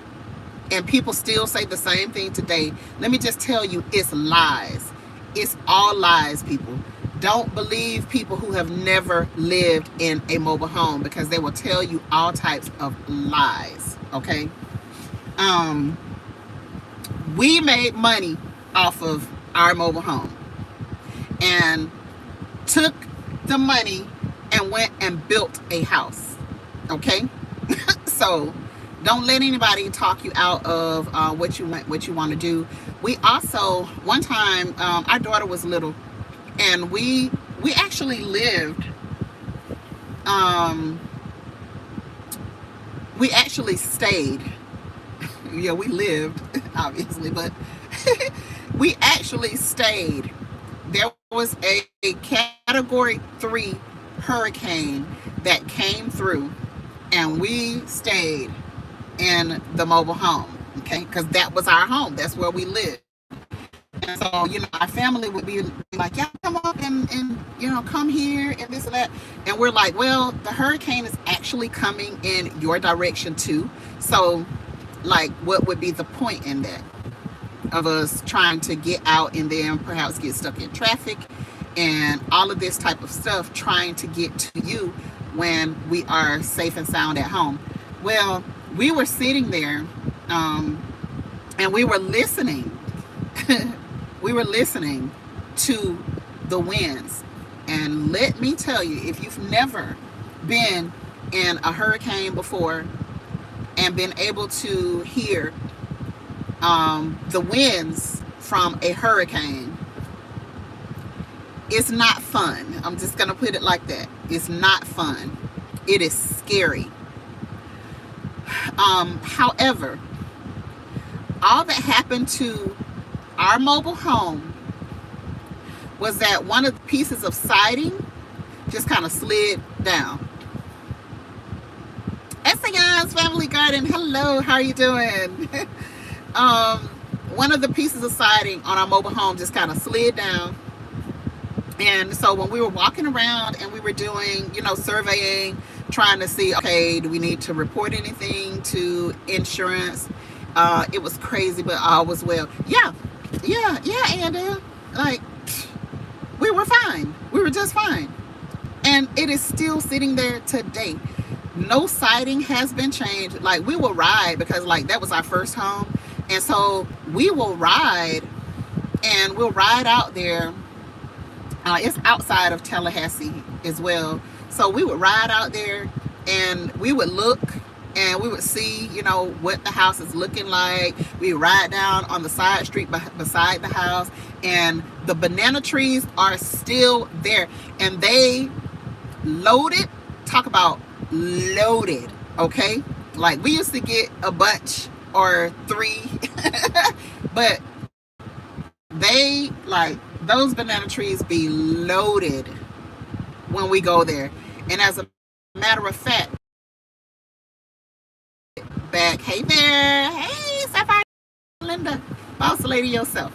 and people still say the same thing today. Let me just tell you, it's lies. It's all lies, people. Don't believe people who have never lived in a mobile home because they will tell you all types of lies, okay? We made money off of our mobile home and took the money and went and built a house, okay? So don't let anybody talk you out of what you want to do. We also, one time, our daughter was little, and we actually lived, we actually stayed. Yeah, we lived, obviously, but we actually stayed. There was a Category 3 hurricane that came through, and we stayed in the mobile home, okay? Because that was our home. That's where we lived. And so, you know, our family would be like, yeah, come up and you know, come here and this and that. And we're like, well, the hurricane is actually coming in your direction too. So, like, what would be the point in that? Of us trying to get out and then perhaps get stuck in traffic and all of this type of stuff, trying to get to you when we are safe and sound at home. Well, we were sitting there and we were listening. We were listening to the winds. And let me tell you, if you've never been in a hurricane before and been able to hear the winds from a hurricane, it's not fun. I'm just going to put it like that. It's not fun. It is scary. However, all that happened to our mobile home was that one of the pieces of siding just kind of slid down. Essayons Family Garden, hello, how are you doing? One of the pieces of siding on our mobile home just kind of slid down. And so when we were walking around and we were doing, surveying, trying to see, okay, do we need to report anything to insurance? It was crazy, but all was well. Yeah, and like, we were fine. We were just fine. And it is still sitting there today. No siding has been changed. Like, we will ride because, like, that was our first home. And so we will ride, and we'll ride out there. It's outside of Tallahassee as well. So we would ride out there, and we would look, and we would see, what the house is looking like. We ride down on the side street beside the house, and the banana trees are still there. And they loaded, talk about loaded, okay? Like, we used to get a bunch or 3, but they, like, those banana trees be loaded when we go there. And as a matter of fact, back, hey there, hey Sapphire Linda, boss lady yourself.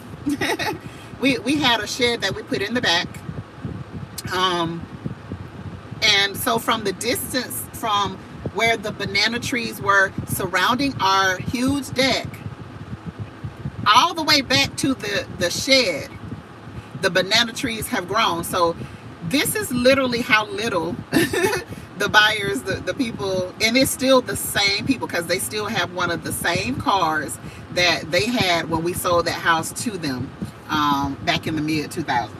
we had a shed that we put in the back, and so from the distance from where the banana trees were surrounding our huge deck, all the way back to the shed, the banana trees have grown. So this is literally how little the buyers, the people, and it's still the same people, because they still have one of the same cars that they had when we sold that house to them back in the mid 2000s.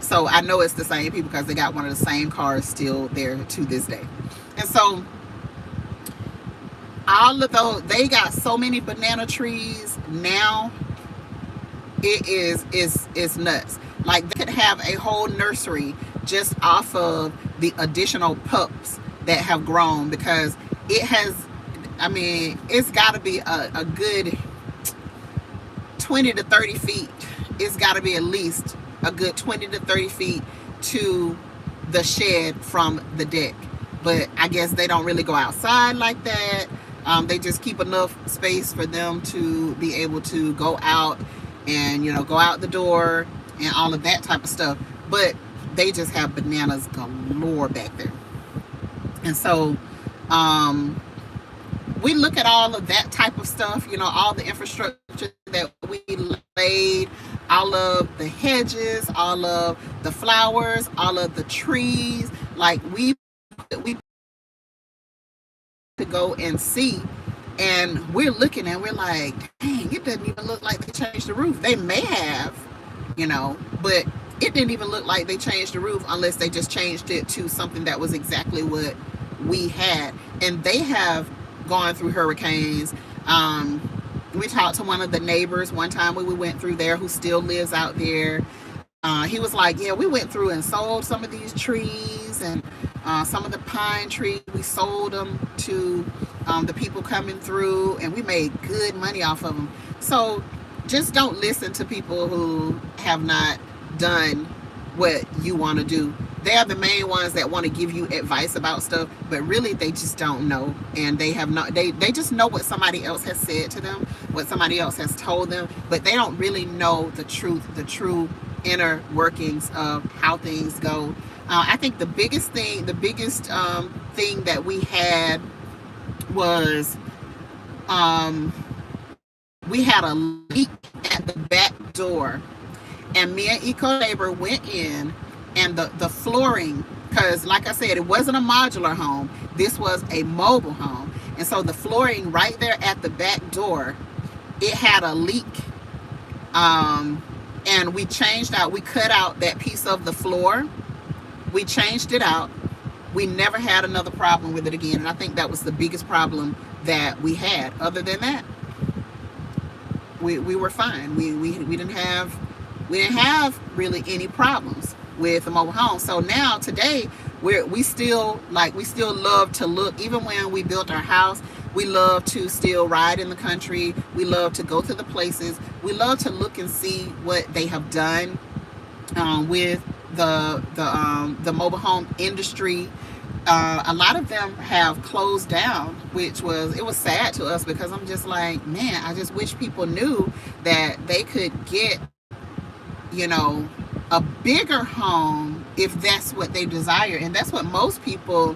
So I know it's the same people because they got one of the same cars still there to this day. And so all of those, they got so many banana trees now, it's nuts. Like, they could have a whole nursery just off of the additional pups that have grown, because it has, it's got to be a good 20 to 30 feet. It's got to be at least a good 20 to 30 feet to the shed from the deck. But I guess they don't really go outside like that. They just keep enough space for them to be able to go out and, go out the door and all of that type of stuff. But they just have bananas galore back there. And so we look at all of that type of stuff, all the infrastructure that we laid, all of the hedges, all of the flowers, all of the trees. Like, we to go and see, and we're looking and we're like, dang, it doesn't even look like they changed the roof. They may have, but it didn't even look like they changed the roof, unless they just changed it to something that was exactly what we had. And they have gone through hurricanes. We talked to one of the neighbors one time when we went through there, who still lives out there. He was like, yeah, we went through and sold some of these trees, and some of the pine trees, we sold them to the people coming through, and we made good money off of them. So just don't listen to people who have not done what you want to do. They're the main ones that want to give you advice about stuff, but really they just don't know. And they have not, they just know what somebody else has said to them, what somebody else has told them, but they don't really know the truth, the true inner workings of how things go. I think the biggest thing that we had was we had a leak at the back door, and me and Eco Neighbor went in, and the flooring, because like I said, it wasn't a modular home, this was a mobile home, and so the flooring right there at the back door, it had a leak, and we cut out that piece of the floor, we changed it out, we never had another problem with it again. And I think that was the biggest problem that we had. Other than that, we were fine. We didn't have really any problems with the mobile home. So now today we still love to look. Even when we built our house, We love to still ride in the country. We love to go to the places. We love to look and see what they have done with the mobile home industry. A lot of them have closed down, which was sad to us, because I'm just like, man, I just wish people knew that they could get, you know, a bigger home if that's what they desire. And that's what most people,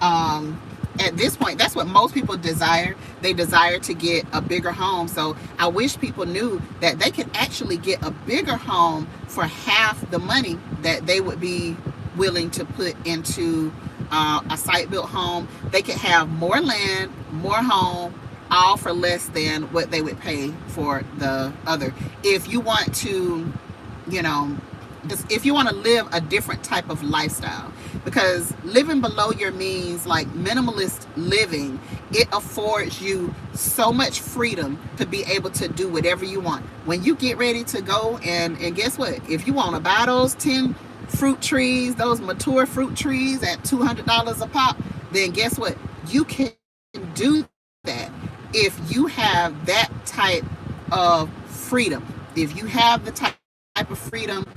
at this point, that's what most people desire. They desire to get a bigger home. So I wish people knew that they could actually get a bigger home for half the money that they would be willing to put into a site-built home. They could have more land, more home, all for less than what they would pay for the other. If you want to, you know, if you want to live a different type of lifestyle, because living below your means, like minimalist living, it affords you so much freedom to be able to do whatever you want. When you get ready to go, and guess what? If you want to buy those 10 fruit trees, those mature fruit trees at $200 a pop, then guess what? You can do that if you have that type of freedom. If you have the type of freedom,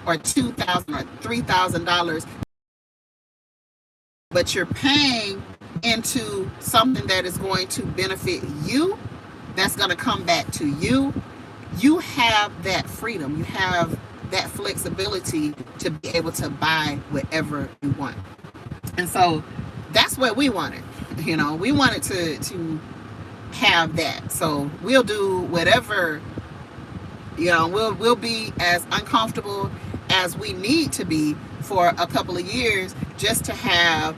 or $2,000 or $3,000, but you're paying into something that is going to benefit you, that's going to come back to you. You have that freedom. You have that flexibility to be able to buy whatever you want. And so that's what we wanted. You know, we wanted to have that. So we'll do whatever, you know, we'll be as uncomfortable as we need to be for a couple of years, just to have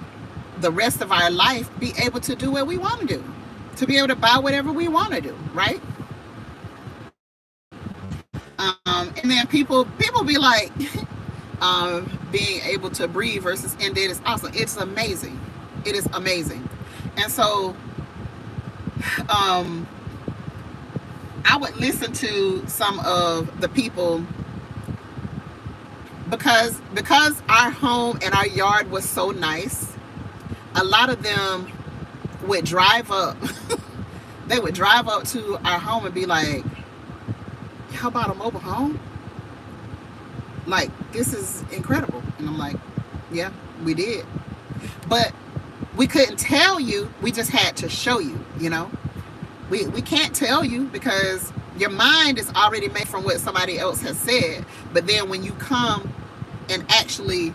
the rest of our life be able to do what we want to do, to be able to buy whatever we want to do, right? And then people be like, being able to breathe versus in debt is awesome. It's amazing. It is amazing. And so I would listen to some of the people, because our home and our yard was so nice. A lot of them would drive up. They would drive up to our home and be like, how about a mobile home? Like, this is incredible. And I'm like, yeah, we did. But we couldn't tell you. We just had to show you, you know. We can't tell you, because your mind is already made from what somebody else has said. But then when you come and actually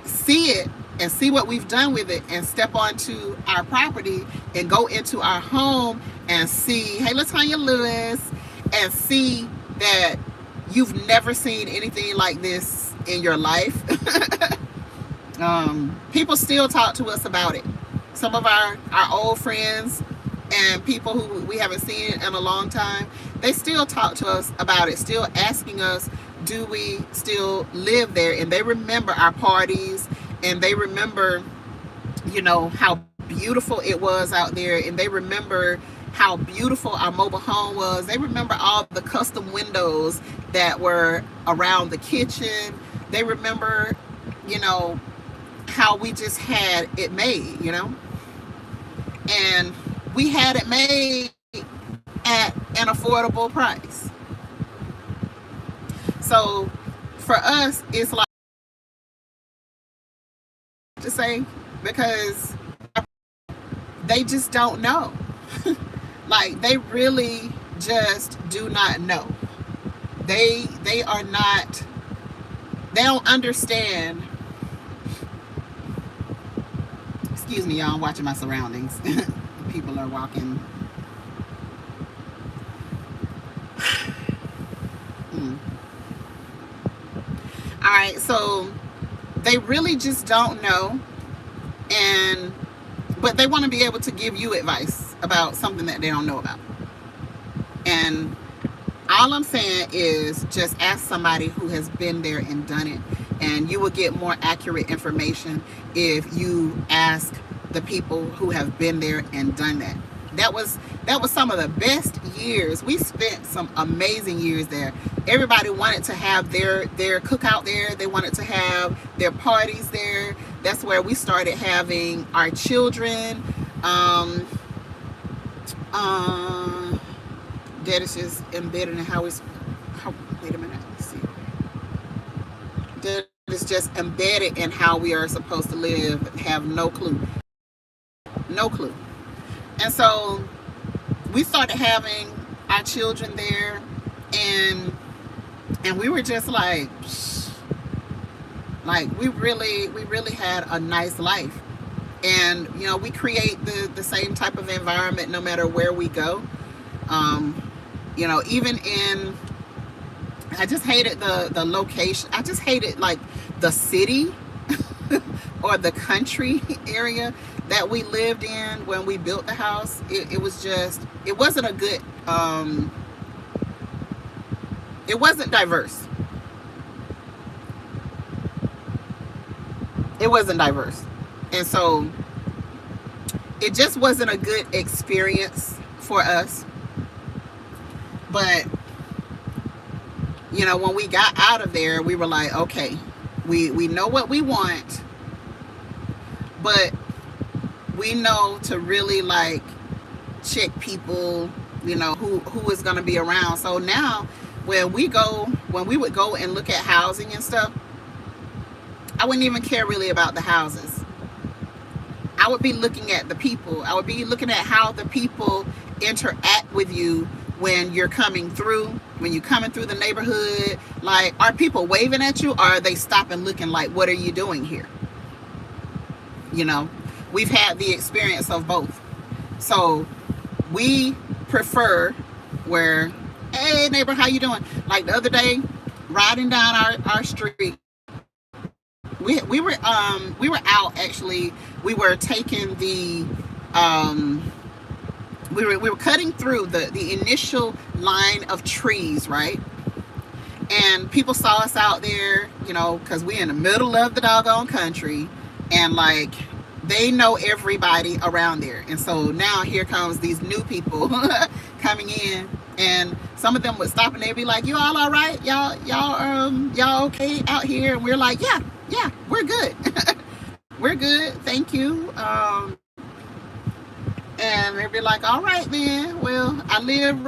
see it and see what we've done with it, and step onto our property and go into our home and see, hey, LaTanya Lewis, and see that you've never seen anything like this in your life. People still talk to us about it. Some of our old friends and people who we haven't seen in a long time, they still talk to us about it, still asking us, do we still live there? And they remember our parties, and they remember, you know, how beautiful it was out there, and they remember how beautiful our mobile home was. They remember all the custom windows that were around the kitchen. They remember, you know, how we just had it made, you know, and we had it made at an affordable price. So for us, it's like, to say, because they just don't know. Like, they really just do not know. They are not, they don't understand. Excuse me, y'all, I'm watching my surroundings. People are walking. All right, so they really just don't know, but they want to be able to give you advice about something that they don't know about. And all I'm saying is, just ask somebody who has been there and done it, and you will get more accurate information if you ask the people who have been there and done that. That was some of the best years. We spent some amazing years there. Everybody wanted to have their cookout there. They wanted to have their parties there. That's where we started having our children. That is just embedded in how it's. Wait a minute. Let's see. That is just embedded in how we are supposed to live. Have no clue. No clue. And so we started having our children there, and we were just like we really had a nice life. And you know, we create the same type of environment no matter where we go. You know, even in, I just hated the location. I just hated like the city or the country area that we lived in when we built the house. It was just, it wasn't a good, it wasn't diverse. It wasn't diverse. And so it just wasn't a good experience for us. But, you know, when we got out of there, we were like, okay, we know what we want, but we know to really like check people, you know, who is going to be around. So now when we would go and look at housing and stuff, I wouldn't even care really about the houses. I would be looking at the people. I would be looking at how the people interact with you when you're coming through, when you're coming through the neighborhood. Like, are people waving at you, or are they stopping looking like, what are you doing here? You know, we've had the experience of both. So we prefer where, hey neighbor, how you doing? Like the other day, riding down our street, we were out actually. We were taking the we were cutting through the initial line of trees, right? And people saw us out there, you know, because we're in the middle of the doggone country, and like they know everybody around there. And so now here comes these new people coming in, and some of them would stop and they'd be like, you all right? Y'all okay out here? And we're like, yeah, we're good. We're good, thank you. And they'd be like, all right then, well, I live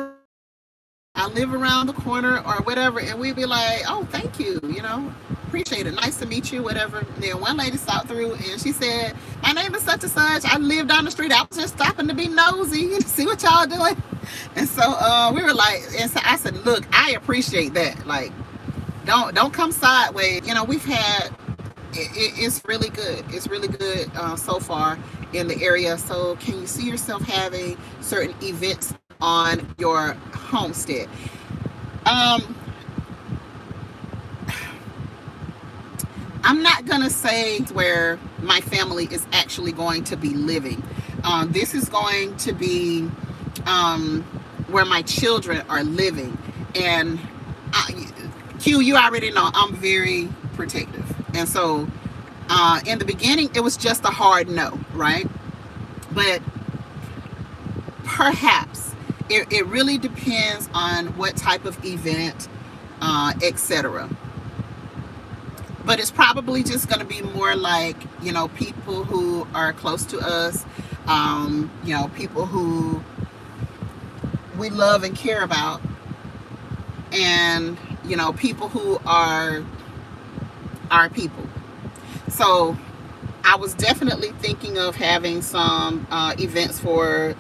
around the corner or whatever. And we'd be like, oh, thank you, you know, appreciate it, nice to meet you, whatever. And then one lady stopped through and she said, my name is such and such, I live down the street, I was just stopping to be nosy and see what y'all doing. And so we were like, and so I said, look, I appreciate that. Like, don't come sideways. You know, we've had, it's really good. It's really good so far in the area. So can you see yourself having certain events on your homestead? I'm not gonna say where my family is actually going to be living. This is going to be where my children are living. And Q, you already know I'm very protective. And so in the beginning, it was just a hard no, right? But perhaps it really depends on what type of event, etc. But it's probably just going to be more like, you know, people who are close to us, you know, people who we love and care about, and, you know, people who are our people. So I was definitely thinking of having some events for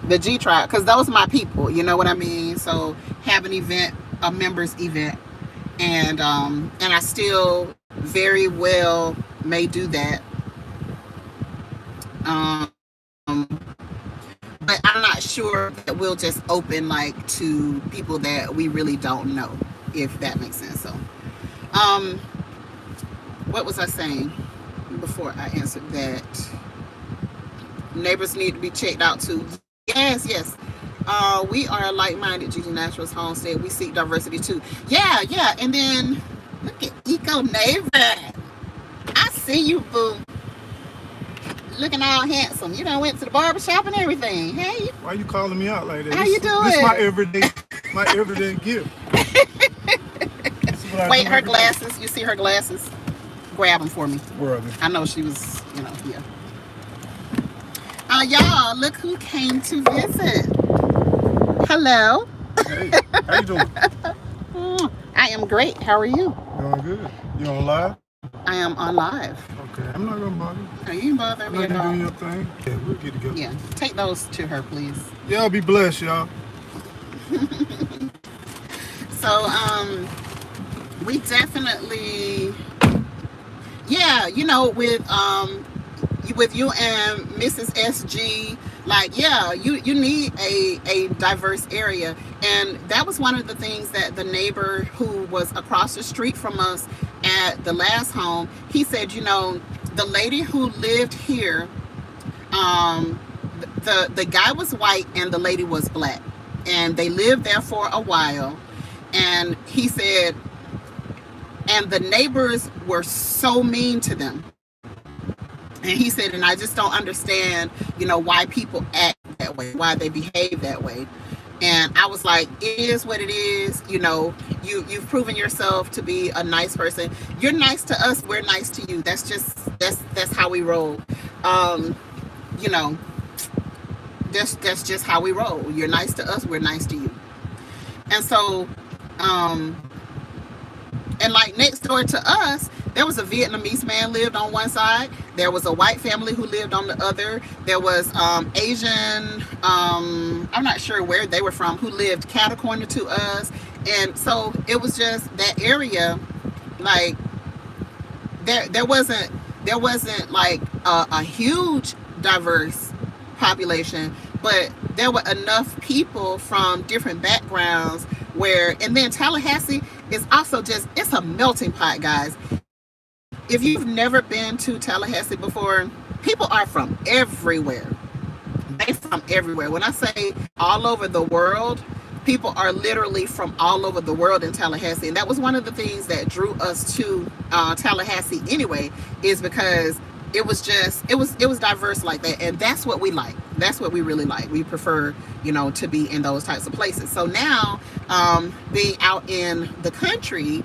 the G Tribe, because those are my people, you know what I mean? So have an event, a members event, and I still very well may do that. But I'm not sure that we'll just open like to people that we really don't know, if that makes sense. So what was I saying before I answered that? Neighbors need to be checked out too. Yes. We are like-minded, Gigi Naturals Homestead. We seek diversity too. Yeah. And then look at Eco Neighbor. I see you, boo. Looking all handsome. You done went to the barbershop and everything. Hey. Why you calling me out like that? How you doing? This is my everyday gift. Wait, her glasses. You see her glasses? grab them for me. Where are they? I know she was, here. Y'all, look who came to visit. Hello. Hey, how you doing? I am great. How are you? Doing good. You on live? I am on live. Okay. I'm not gonna bother. Are you bother I'm me not at gonna all? do your thing. Yeah, we'll get together. Yeah. Take those to her, please. Y'all be blessed, y'all. So, we definitely, yeah, with you and Mrs. SG, like, yeah, you need a diverse area. And that was one of the things that the neighbor who was across the street from us at the last home, he said, the lady who lived here, the guy was white and the lady was black, and they lived there for a while. And he said, and the neighbors were so mean to them. And he said, and I just don't understand, why people act that way, why they behave that way. And I was like, it is what it is. You've proven yourself to be a nice person. You're nice to us. We're nice to you. That's how we roll. That's just how we roll. You're nice to us. We're nice to you. And so, and like next door to us, there was a Vietnamese man lived on one side. There was a white family who lived on the other. There was Asian, I'm not sure where they were from, who lived catty corner to us. And so it was just that area, like there wasn't like a huge diverse population, but there were enough people from different backgrounds and then Tallahassee is also it's a melting pot, guys. If you've never been to Tallahassee before, people are from everywhere. They're from everywhere. When I say all over the world, people are literally from all over the world in Tallahassee. And that was one of the things that drew us to Tallahassee anyway, is because it was diverse like that. And that's what we like. That's what we really like. We prefer, to be in those types of places. So now, being out in the country,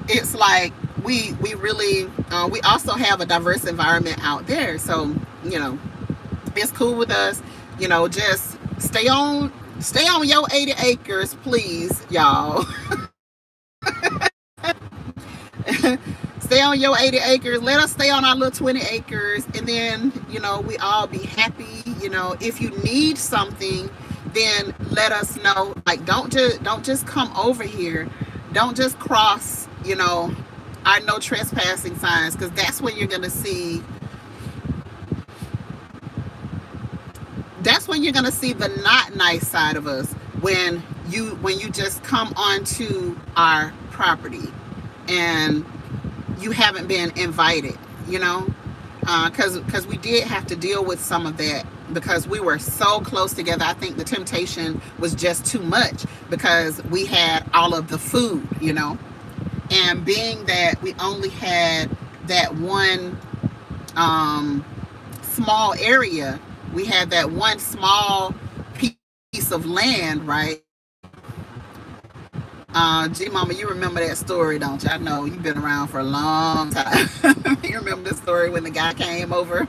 it's like we really we also have a diverse environment out there. So it's cool with us. Just stay on your 80 acres, please, y'all. Stay on your 80 acres. Let us stay on our little 20 acres, and then we all be happy. If you need something, then let us know. Like, don't just come over here. Don't just cross our no trespassing signs, because that's when you're gonna see the not nice side of us, when you just come onto our property and you haven't been invited, because we did have to deal with some of that because we were so close together. I think the temptation was just too much because we had all of the food, and being that we only had that one small area, we had that one small piece of land, right? G Mama, you remember that story, don't you? I know you've been around for a long time. You remember the story when the guy came over?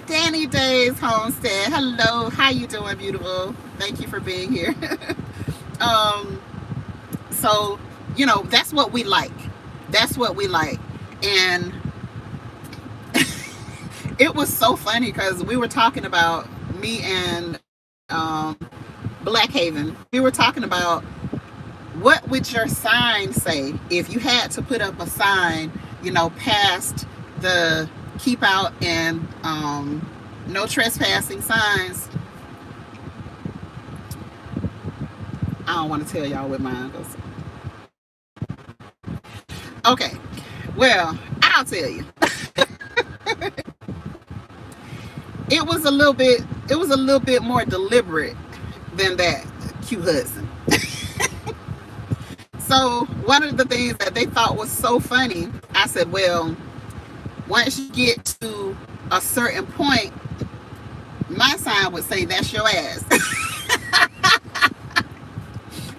Danny Days Homestead. Hello, how you doing, beautiful? Thank you for being here. So that's what we like. That's what we like. And it was so funny because we were talking about, me and Blackhaven, we were talking about, what would your sign say if you had to put up a sign, past the keep out and no trespassing signs? I don't want to tell y'all what mine goes. Okay, well, I'll tell you. It was a little bit more deliberate than that, Q Hudson. So one of the things that they thought was so funny, I said, well, once you get to a certain point, my sign would say, that's your ass.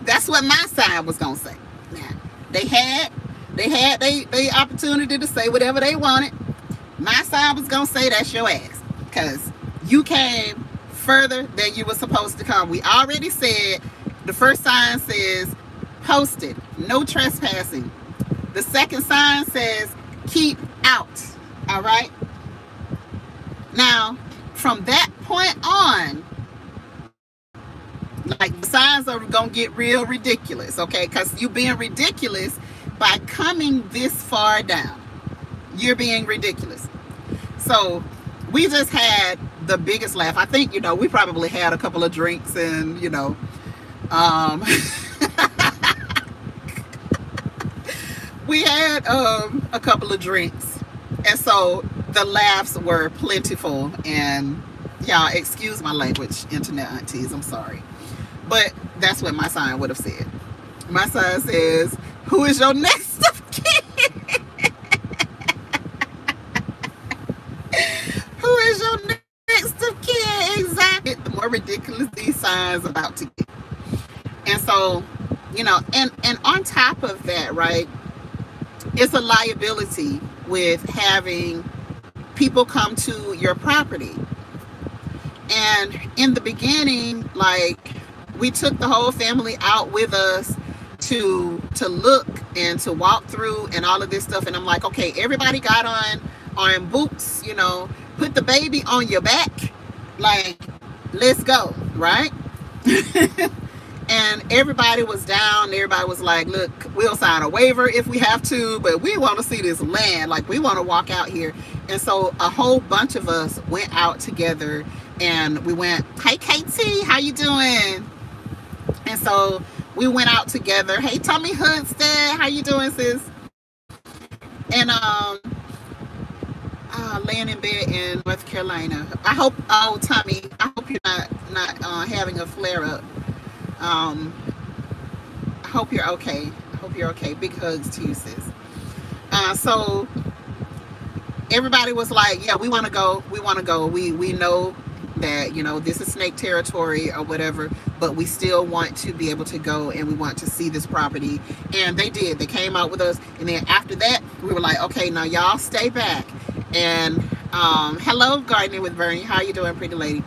That's what my sign was going to say. Now, they had They had they opportunity to say whatever they wanted. My side was gonna say that's your ass, because you came further than you were supposed to come. We already said the first sign says posted, no trespassing. The second sign says keep out. All right. Now, from that point on, like, the signs are gonna get real ridiculous, okay? Because you being ridiculous by coming this far down. You're being ridiculous. So we just had the biggest laugh. I think, we probably had a couple of drinks and, we had a couple of drinks. And so the laughs were plentiful. And y'all, excuse my language, internet aunties, I'm sorry. But that's what my sign would have said. My sign says, who is your next of kin? Who is your next of kin? Exactly. The more ridiculous these signs about to get. And so, and on top of that, right, it's a liability with having people come to your property. And in the beginning, like, we took the whole family out with us to look and to walk through and all of this stuff. And I'm like, okay, everybody got on boots, put the baby on your back, like, let's go, right? And everybody was down. Everybody was like, look, we'll sign a waiver if we have to, but we want to see this land. Like, we want to walk out here. And so a whole bunch of us went out together, and we went, hey, KT, how you doing? And so we went out together. Hey, Tommy Homestead, how you doing, sis? And laying in bed in North Carolina. I hope, Tommy, I hope you're not having a flare up. I hope you're okay. I hope you're okay. Big hugs to you, sis. So everybody was like, yeah, we want to go. We want to go. We know that, this is snake territory or whatever, but we still want to be able to go, and we want to see this property. And they did. They came out with us. And then after that, we were like, okay, now y'all stay back. And hello, Gardening with Bernie. How you doing, pretty lady?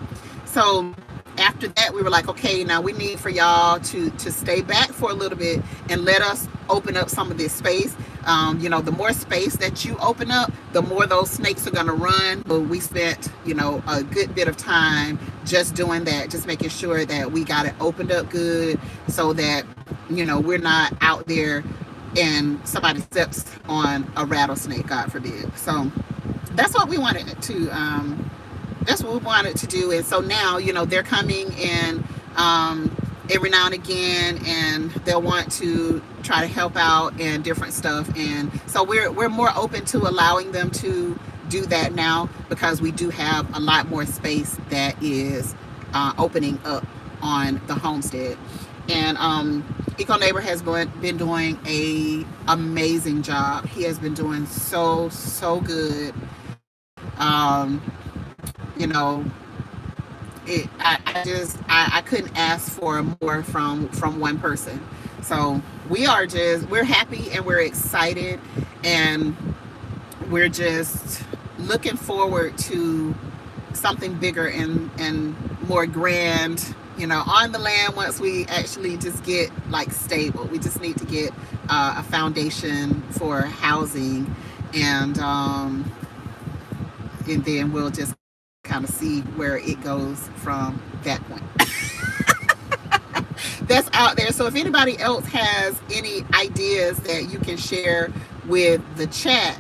So after that, we were like, okay, now we need for y'all to stay back for a little bit and let us open up some of this space. The more space that you open up, the more those snakes are going to run. But we spent, a good bit of time just doing that, just making sure that we got it opened up good, so that, we're not out there and somebody steps on a rattlesnake, God forbid. So that's what we wanted to that's what we wanted to do. And so now, they're coming in every now and again, and they'll want to try to help out and different stuff. And so we're more open to allowing them to do that now, because we do have a lot more space that is opening up on the homestead. And Eco Neighbor has been doing a amazing job. He has been doing so good. I couldn't ask for more from one person. So we're happy and we're excited, and we're just looking forward to something bigger and more grand, on the land. Once we actually just get like stable, we just need to get a foundation for housing, and then we'll just kind of see where it goes from that point. That's out there. So if anybody else has any ideas that you can share with the chat,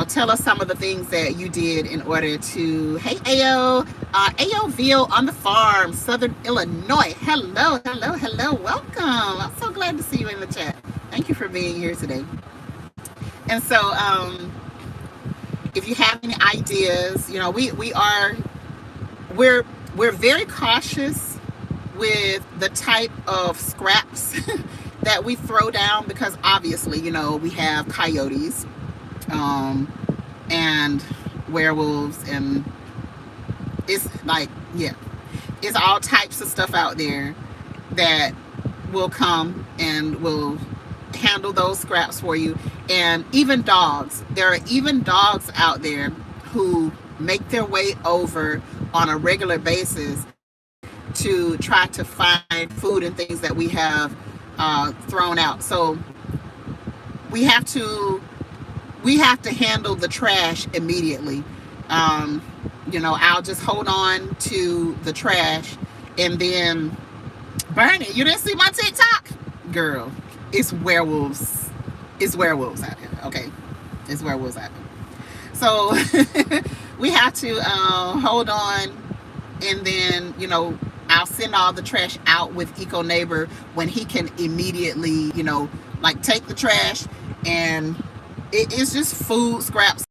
tell us some of the things that you did in order to, hey, Aoville on the farm, Southern Illinois. Hello. Welcome. I'm so glad to see you in the chat. Thank you for being here today. And so, if you have any ideas, we're very cautious with the type of scraps that we throw down, because obviously, we have coyotes, and werewolves, and it's like, it's all types of stuff out there that will come and will handle those scraps for you. And even dogs, there are even dogs out there who make their way over on a regular basis to try to find food and things that we have thrown out. So we have to handle the trash immediately. I'll just hold on to the trash and then burn it. You didn't see my TikTok? Girl, it's werewolves. It's werewolves out here, okay? It's werewolves out here. So we have to hold on, and then, I'll send all the trash out with Eco Neighbor when he can immediately, like take the trash, and it's just food scraps,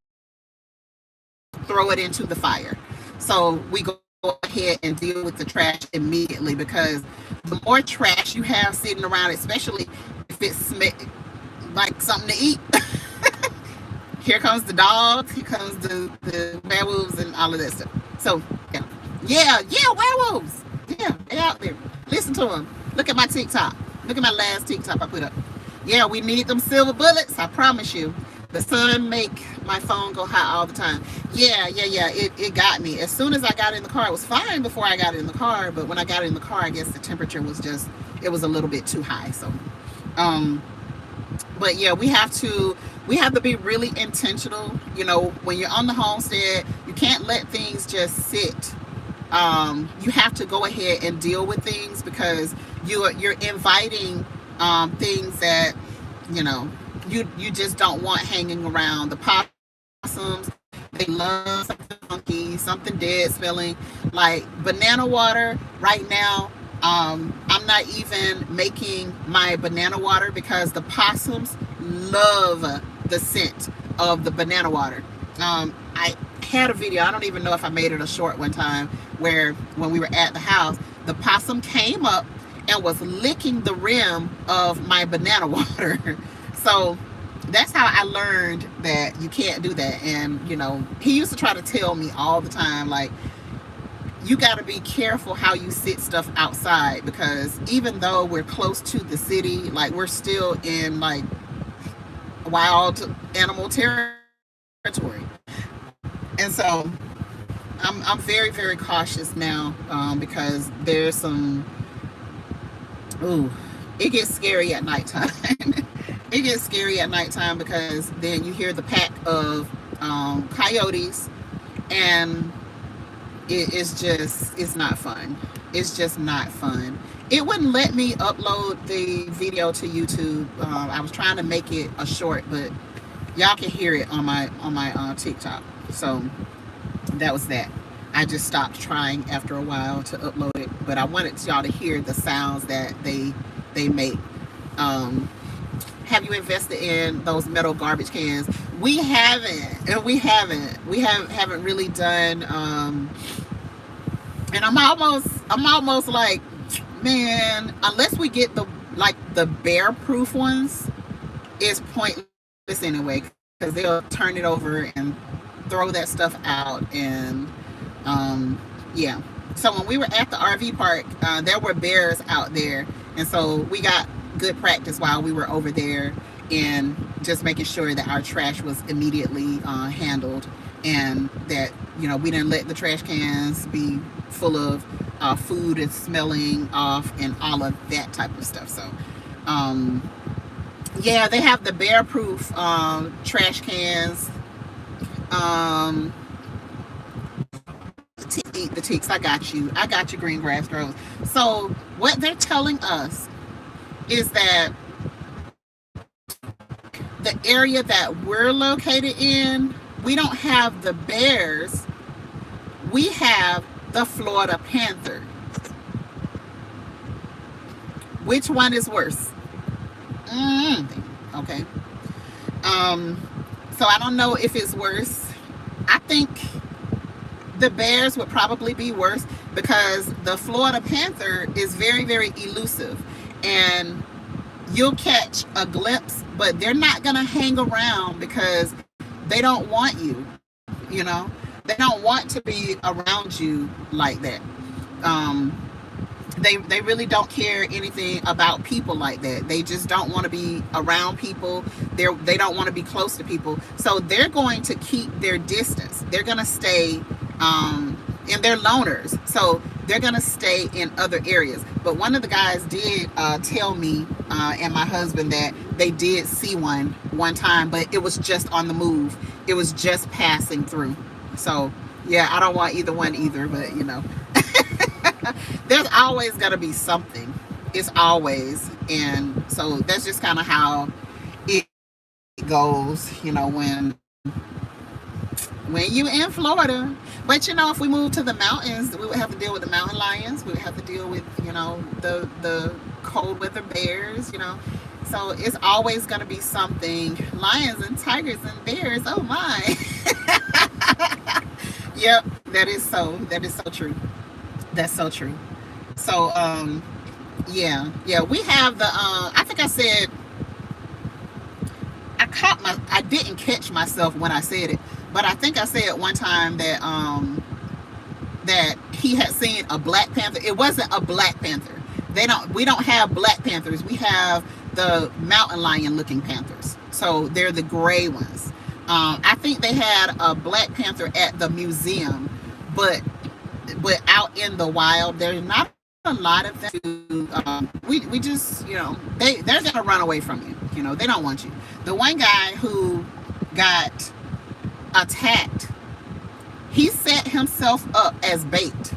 throw it into the fire. So we go ahead and deal with the trash immediately, because the more trash you have sitting around, especially if it's like something to eat, here comes the dogs, here comes the werewolves and all of that stuff. So yeah, werewolves. Yeah, they're out there. Listen to them. Look at my TikTok. Look at my last TikTok I put up. Yeah, we need them silver bullets, I promise you. The sun make my phone go hot all the time. Yeah. It got me. As soon as I got in the car, it was fine before I got in the car, but when I got in the car, I guess the temperature was it was a little bit too high. So, but yeah, we have to be really intentional. When you're on the homestead, you can't let things just sit. You have to go ahead and deal with things, because you're inviting things that you just don't want hanging around. The possums, they love something funky, something dead smelling, like banana water. Right now, I'm not even making my banana water because the possums love the scent of the banana water. I had a video, I don't even know if I made it a short one time, where when we were at the house, the possum came up and was licking the rim of my banana water. So that's how I learned that you can't do that. And he used to try to tell me all the time, like, you got to be careful how you sit stuff outside, because even though we're close to the city, like, we're still in like wild animal territory. And so I'm very, very cautious now, because there's some, it gets scary at nighttime. It gets scary at nighttime, because then you hear the pack of coyotes, and it's not fun. It's just not fun. It wouldn't let me upload the video to YouTube. I was trying to make it a short, but y'all can hear it on my TikTok. So that was that. I just stopped trying after a while to upload it, but I wanted y'all to hear the sounds that they make. Have you invested in those metal garbage cans? We haven't really done. And I'm almost like, man, unless we get the bear proof ones, it's pointless anyway, because they'll turn it over and throw that stuff out. And yeah, so when we were at the RV park, there were bears out there, and so we got good practice while we were over there in just making sure that our trash was immediately handled, and that we didn't let the trash cans be full of food and smelling off and all of that type of stuff. So yeah, they have the bear proof trash cans. Eat the ticks. I got you green grass grows. So what they're telling us is that the area that we're located in, we don't have the bears, we have the Florida panther. Which one is worse? Okay. So I don't know if it's worse. I think the bears would probably be worse, because the Florida panther is very, very elusive, and you'll catch a glimpse, but they're not gonna hang around because they don't want you. They don't want to be around you like that. They really don't care anything about people like that. They just don't want to be around people. They don't want to be close to people. So they're going to keep their distance. They're going to stay, and they're loners. So they're going to stay in other areas. But one of the guys did tell me and my husband that they did see one time, but it was just on the move. It was just passing through. So yeah, I don't want either one either, but you know. There's always going to be something. It's always. And so that's just kind of how it goes, you know, when you in Florida. But you know, if we move to the mountains, we would have to deal with the mountain lions. We would have to deal with, you know, the cold weather bears, you know. So it's always going to be something. Lions and tigers and bears. Oh my. Yep, that is so true. That's so true. So yeah, we have the I think I said, I didn't catch myself when I said it, but I think I said one time that that he had seen a black panther. It wasn't a black panther. We don't have black panthers. We have the mountain lion looking panthers. So they're the gray ones. I think they had a black panther at the museum, but out in the wild, there's not a lot of them. We just, you know, they're gonna run away from you. You know, they don't want you. The one guy who got attacked, he set himself up as bait,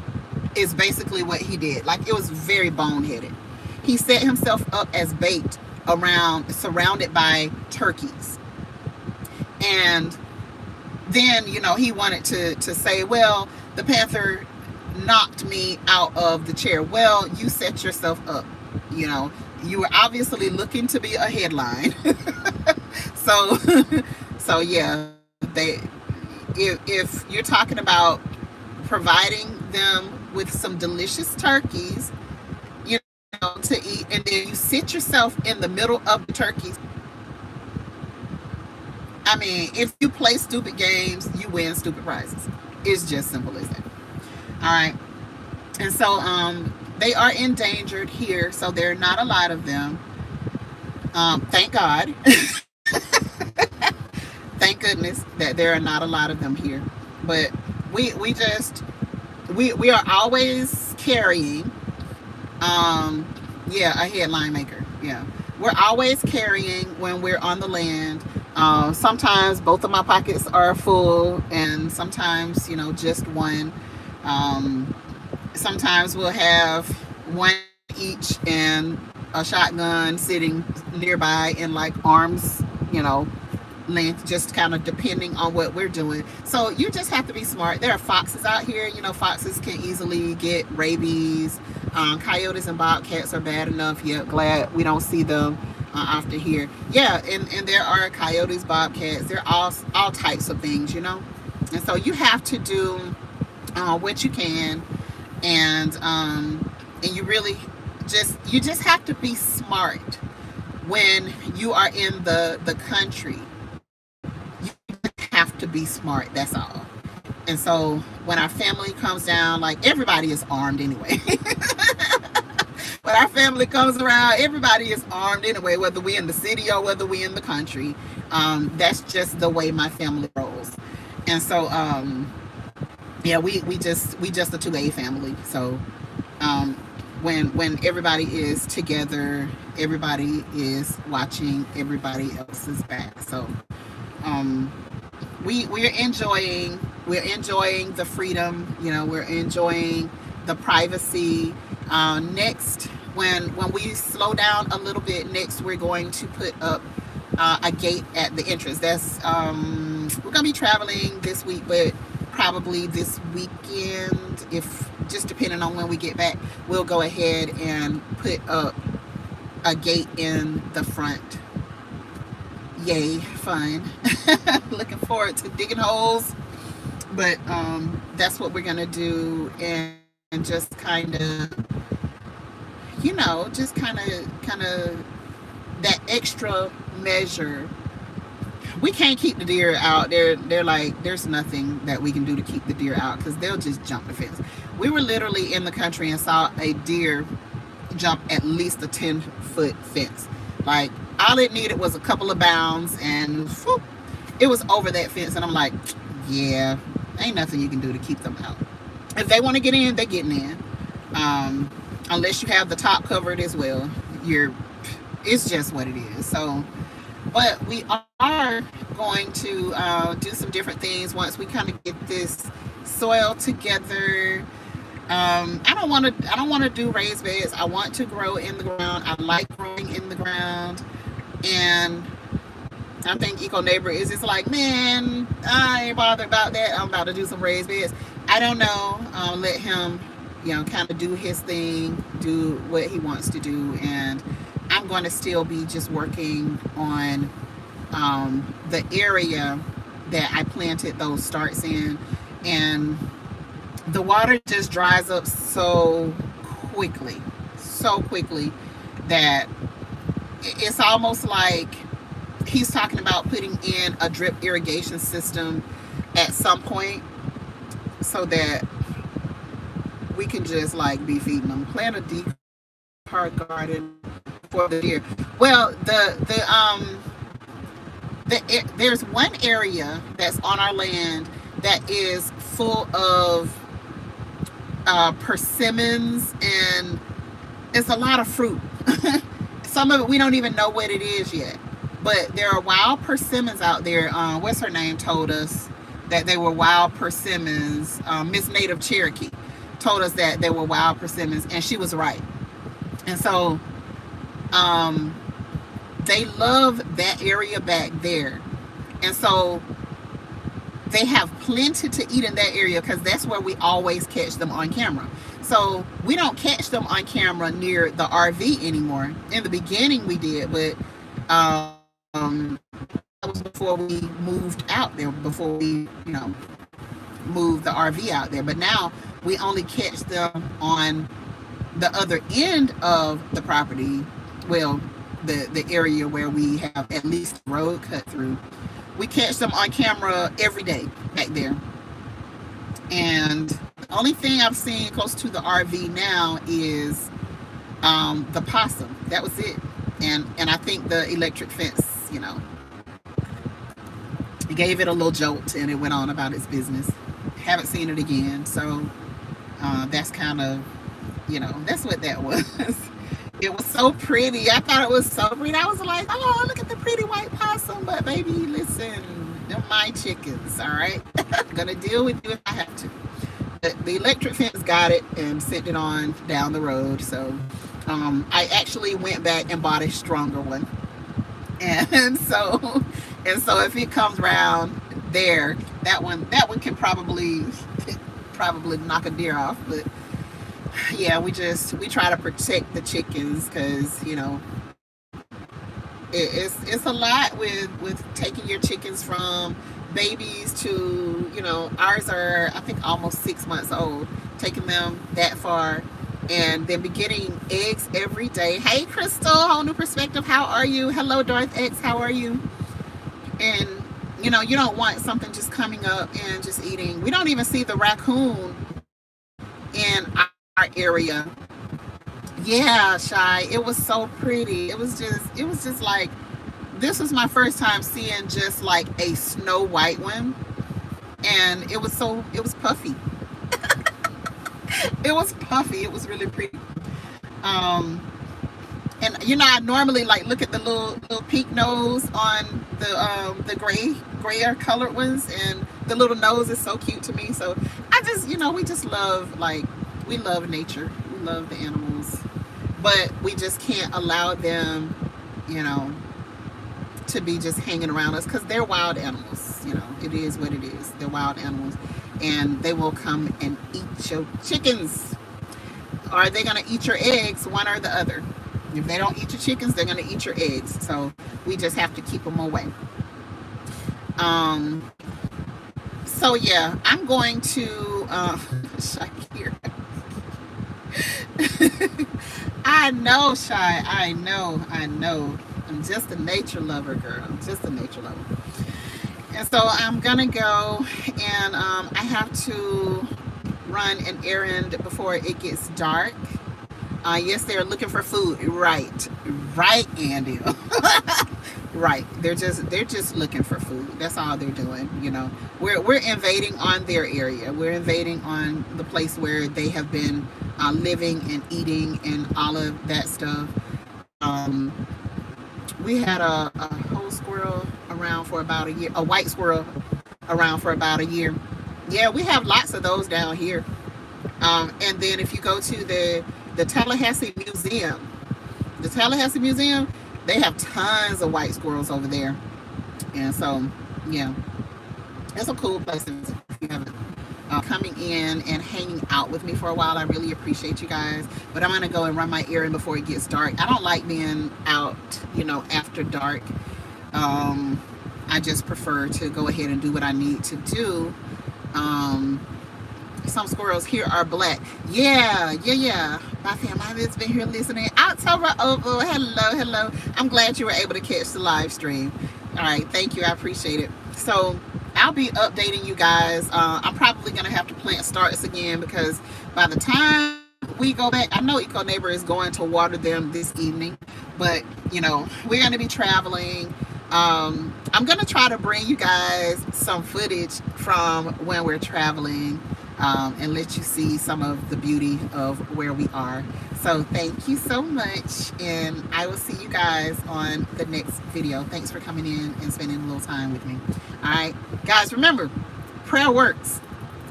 is basically what he did. Like, it was very boneheaded. He set himself up as bait surrounded by turkeys. And then, you know, he wanted to say, well, the panther knocked me out of the chair. Well, you set yourself up. You know, you were obviously looking to be a headline. So yeah, if you're talking about providing them with some delicious turkeys, you know, to eat, and then you sit yourself in the middle of the turkeys. I mean, if you play stupid games, you win stupid prizes. It's just simple as that. All right. And so they are endangered here, so there are not a lot of them. Thank God. Thank goodness that there are not a lot of them here. But we are always carrying a headline maker. Yeah. We're always carrying when we're on the land. Sometimes both of my pockets are full, and sometimes, you know, just one. Sometimes we'll have one each and a shotgun sitting nearby in like arms, you know, length, just kind of depending on what we're doing. So you just have to be smart. There are foxes out here. You know, foxes can easily get rabies. Coyotes and bobcats are bad enough. Yeah, glad we don't see them after here. Yeah, and there are coyotes, bobcats. There are all types of things, you know. And so you have to do what you can, and you really just have to be smart when you are in the country. You have to be smart. That's all. And so when our family comes down, like, everybody is armed anyway. When our family comes around, everybody is armed anyway, whether we in the city or whether we in the country. That's just the way my family rolls. And so yeah, we just a 2A family. So when everybody is together, everybody is watching everybody else's back. So we're enjoying the freedom, you know, we're enjoying the privacy. Next, when we slow down a little bit, next we're going to put up a gate at the entrance. That's we're gonna be traveling this week, but probably this weekend, if just depending on when we get back, we'll go ahead and put up a gate in the front. Yay, fun. Looking forward to digging holes. But that's what we're gonna do, and just kind of, you know, just kind of that extra measure. We can't keep the deer out. They're like, there's nothing that we can do to keep the deer out because they'll just jump the fence. We were literally in the country and saw a deer jump at least a 10-foot fence. Like, all it needed was a couple of bounds and whoop, it was over that fence. And I'm like, yeah, ain't nothing you can do to keep them out. If they want to get in, they're getting in. Unless you have the top covered as well, it's just what it is. So, but we are going to do some different things once we kind of get this soil together. I don't want to do raised beds. I want to grow in the ground. I like growing in the ground. And I think Eco Neighbor is just like, man, I ain't bothered about that. I'm about to do some raised beds. I don't know. Let him, kind of do his thing, do what he wants to do. And I'm going to still be just working on the area that I planted those starts in. And the water just dries up so quickly that it's almost like he's talking about putting in a drip irrigation system at some point so that we can just like be feeding them. Plant a deep hard garden for the deer. Well, there's one area that's on our land that is full of persimmons, and it's a lot of fruit. Some of it we don't even know what it is yet, but there are wild persimmons out there. What's her name told us that they were wild persimmons. Miss Native Cherokee told us that they were wild persimmons, and she was right. And so they love that area back there, and so they have plenty to eat in that area because that's where we always catch them on camera. So we don't catch them on camera near the RV anymore. In the beginning we did, but that was before we moved out there, before we, moved the RV out there. But now we only catch them on the other end of the property. Well, the area where we have at least a road cut through. We catch them on camera every day back there. And the only thing I've seen close to the RV now is the possum. That was it. And I think the electric fence, it gave it a little jolt and it went on about its business. Haven't seen it again. So that's kind of, that's what that was. It was so pretty. I thought it was so pretty. I was like, oh, look at the pretty white possum. But baby, listen, they're my chickens, all right? I'm going to deal with you if I have to. But the electric fence got it and sent it on down the road. So I actually went back and bought a stronger one. And so if it comes around there, that one can probably knock a deer off. But yeah, we try to protect the chickens because it's a lot with taking your chickens from babies to ours are I think almost 6 months old, taking them that far and then be getting eggs every day. Hey Crystal, whole new perspective, how are you? Hello Darth X, how are you? And you don't want something just coming up and just eating. We don't even see the raccoon in our area. Yeah, Shy, it was so pretty. It was just like, this was my first time seeing just like a snow white one, and it was puffy. It was puffy. It was really pretty. And I normally like look at the little pink nose on the grayer colored ones, and the little nose is so cute to me. So I just we just love, like, we love nature, we love the animals, but we just can't allow them to be just hanging around us because they're wild animals. It is what it is. They're wild animals, and they will come and eat your chickens. Are they going to eat your eggs? One or the other. If they don't eat your chickens, they're going to eat your eggs. So we just have to keep them away. So yeah, I'm going to Shakira. I know, Shy. I know. I'm just a nature lover, girl. I'm just a nature lover. And so I'm gonna go, and I have to run an errand before it gets dark. Yes, they're looking for food. Right, Andy. Right. They're just looking for food. That's all they're doing. You know, we're invading on their area. We're invading on the place where they have been living and eating and all of that stuff. We had a whole squirrel around for about a year. A white squirrel around for about a year. Yeah, we have lots of those down here. And then if you go to the Tallahassee Museum, they have tons of white squirrels over there. And so, yeah, it's a cool place if you haven't coming in and hanging out with me for a while. I really appreciate you guys. But I'm going to go and run my errand before it gets dark. I don't like being out, you know, after dark. I just prefer to go ahead and do what I need to do. Some squirrels here are black. Yeah. My family has been here listening. October, hello. I'm glad you were able to catch the live stream. All right, thank you. I appreciate it. So I'll be updating you guys. I'm probably going to have to plant starts again because by the time we go back, I know Eco Neighbor is going to water them this evening, but you know, we're going to be traveling. I'm going to try to bring you guys some footage from when we're traveling. And let you see some of the beauty of where we are. So thank you so much, and I will see you guys on the next video. Thanks for coming in and spending a little time with me. All right, guys, remember, prayer works.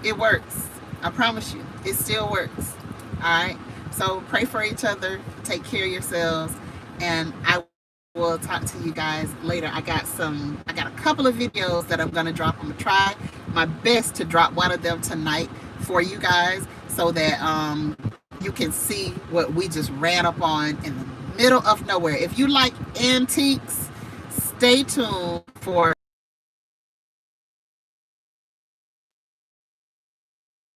It works. I promise you, it still works. All right, so pray for each other, take care of yourselves, and I will talk to you guys later. I got a couple of videos that I'm gonna drop. I'm gonna try my best to drop one of them tonight for you guys so that you can see what we just ran up on in the middle of nowhere. If you like antiques, stay tuned for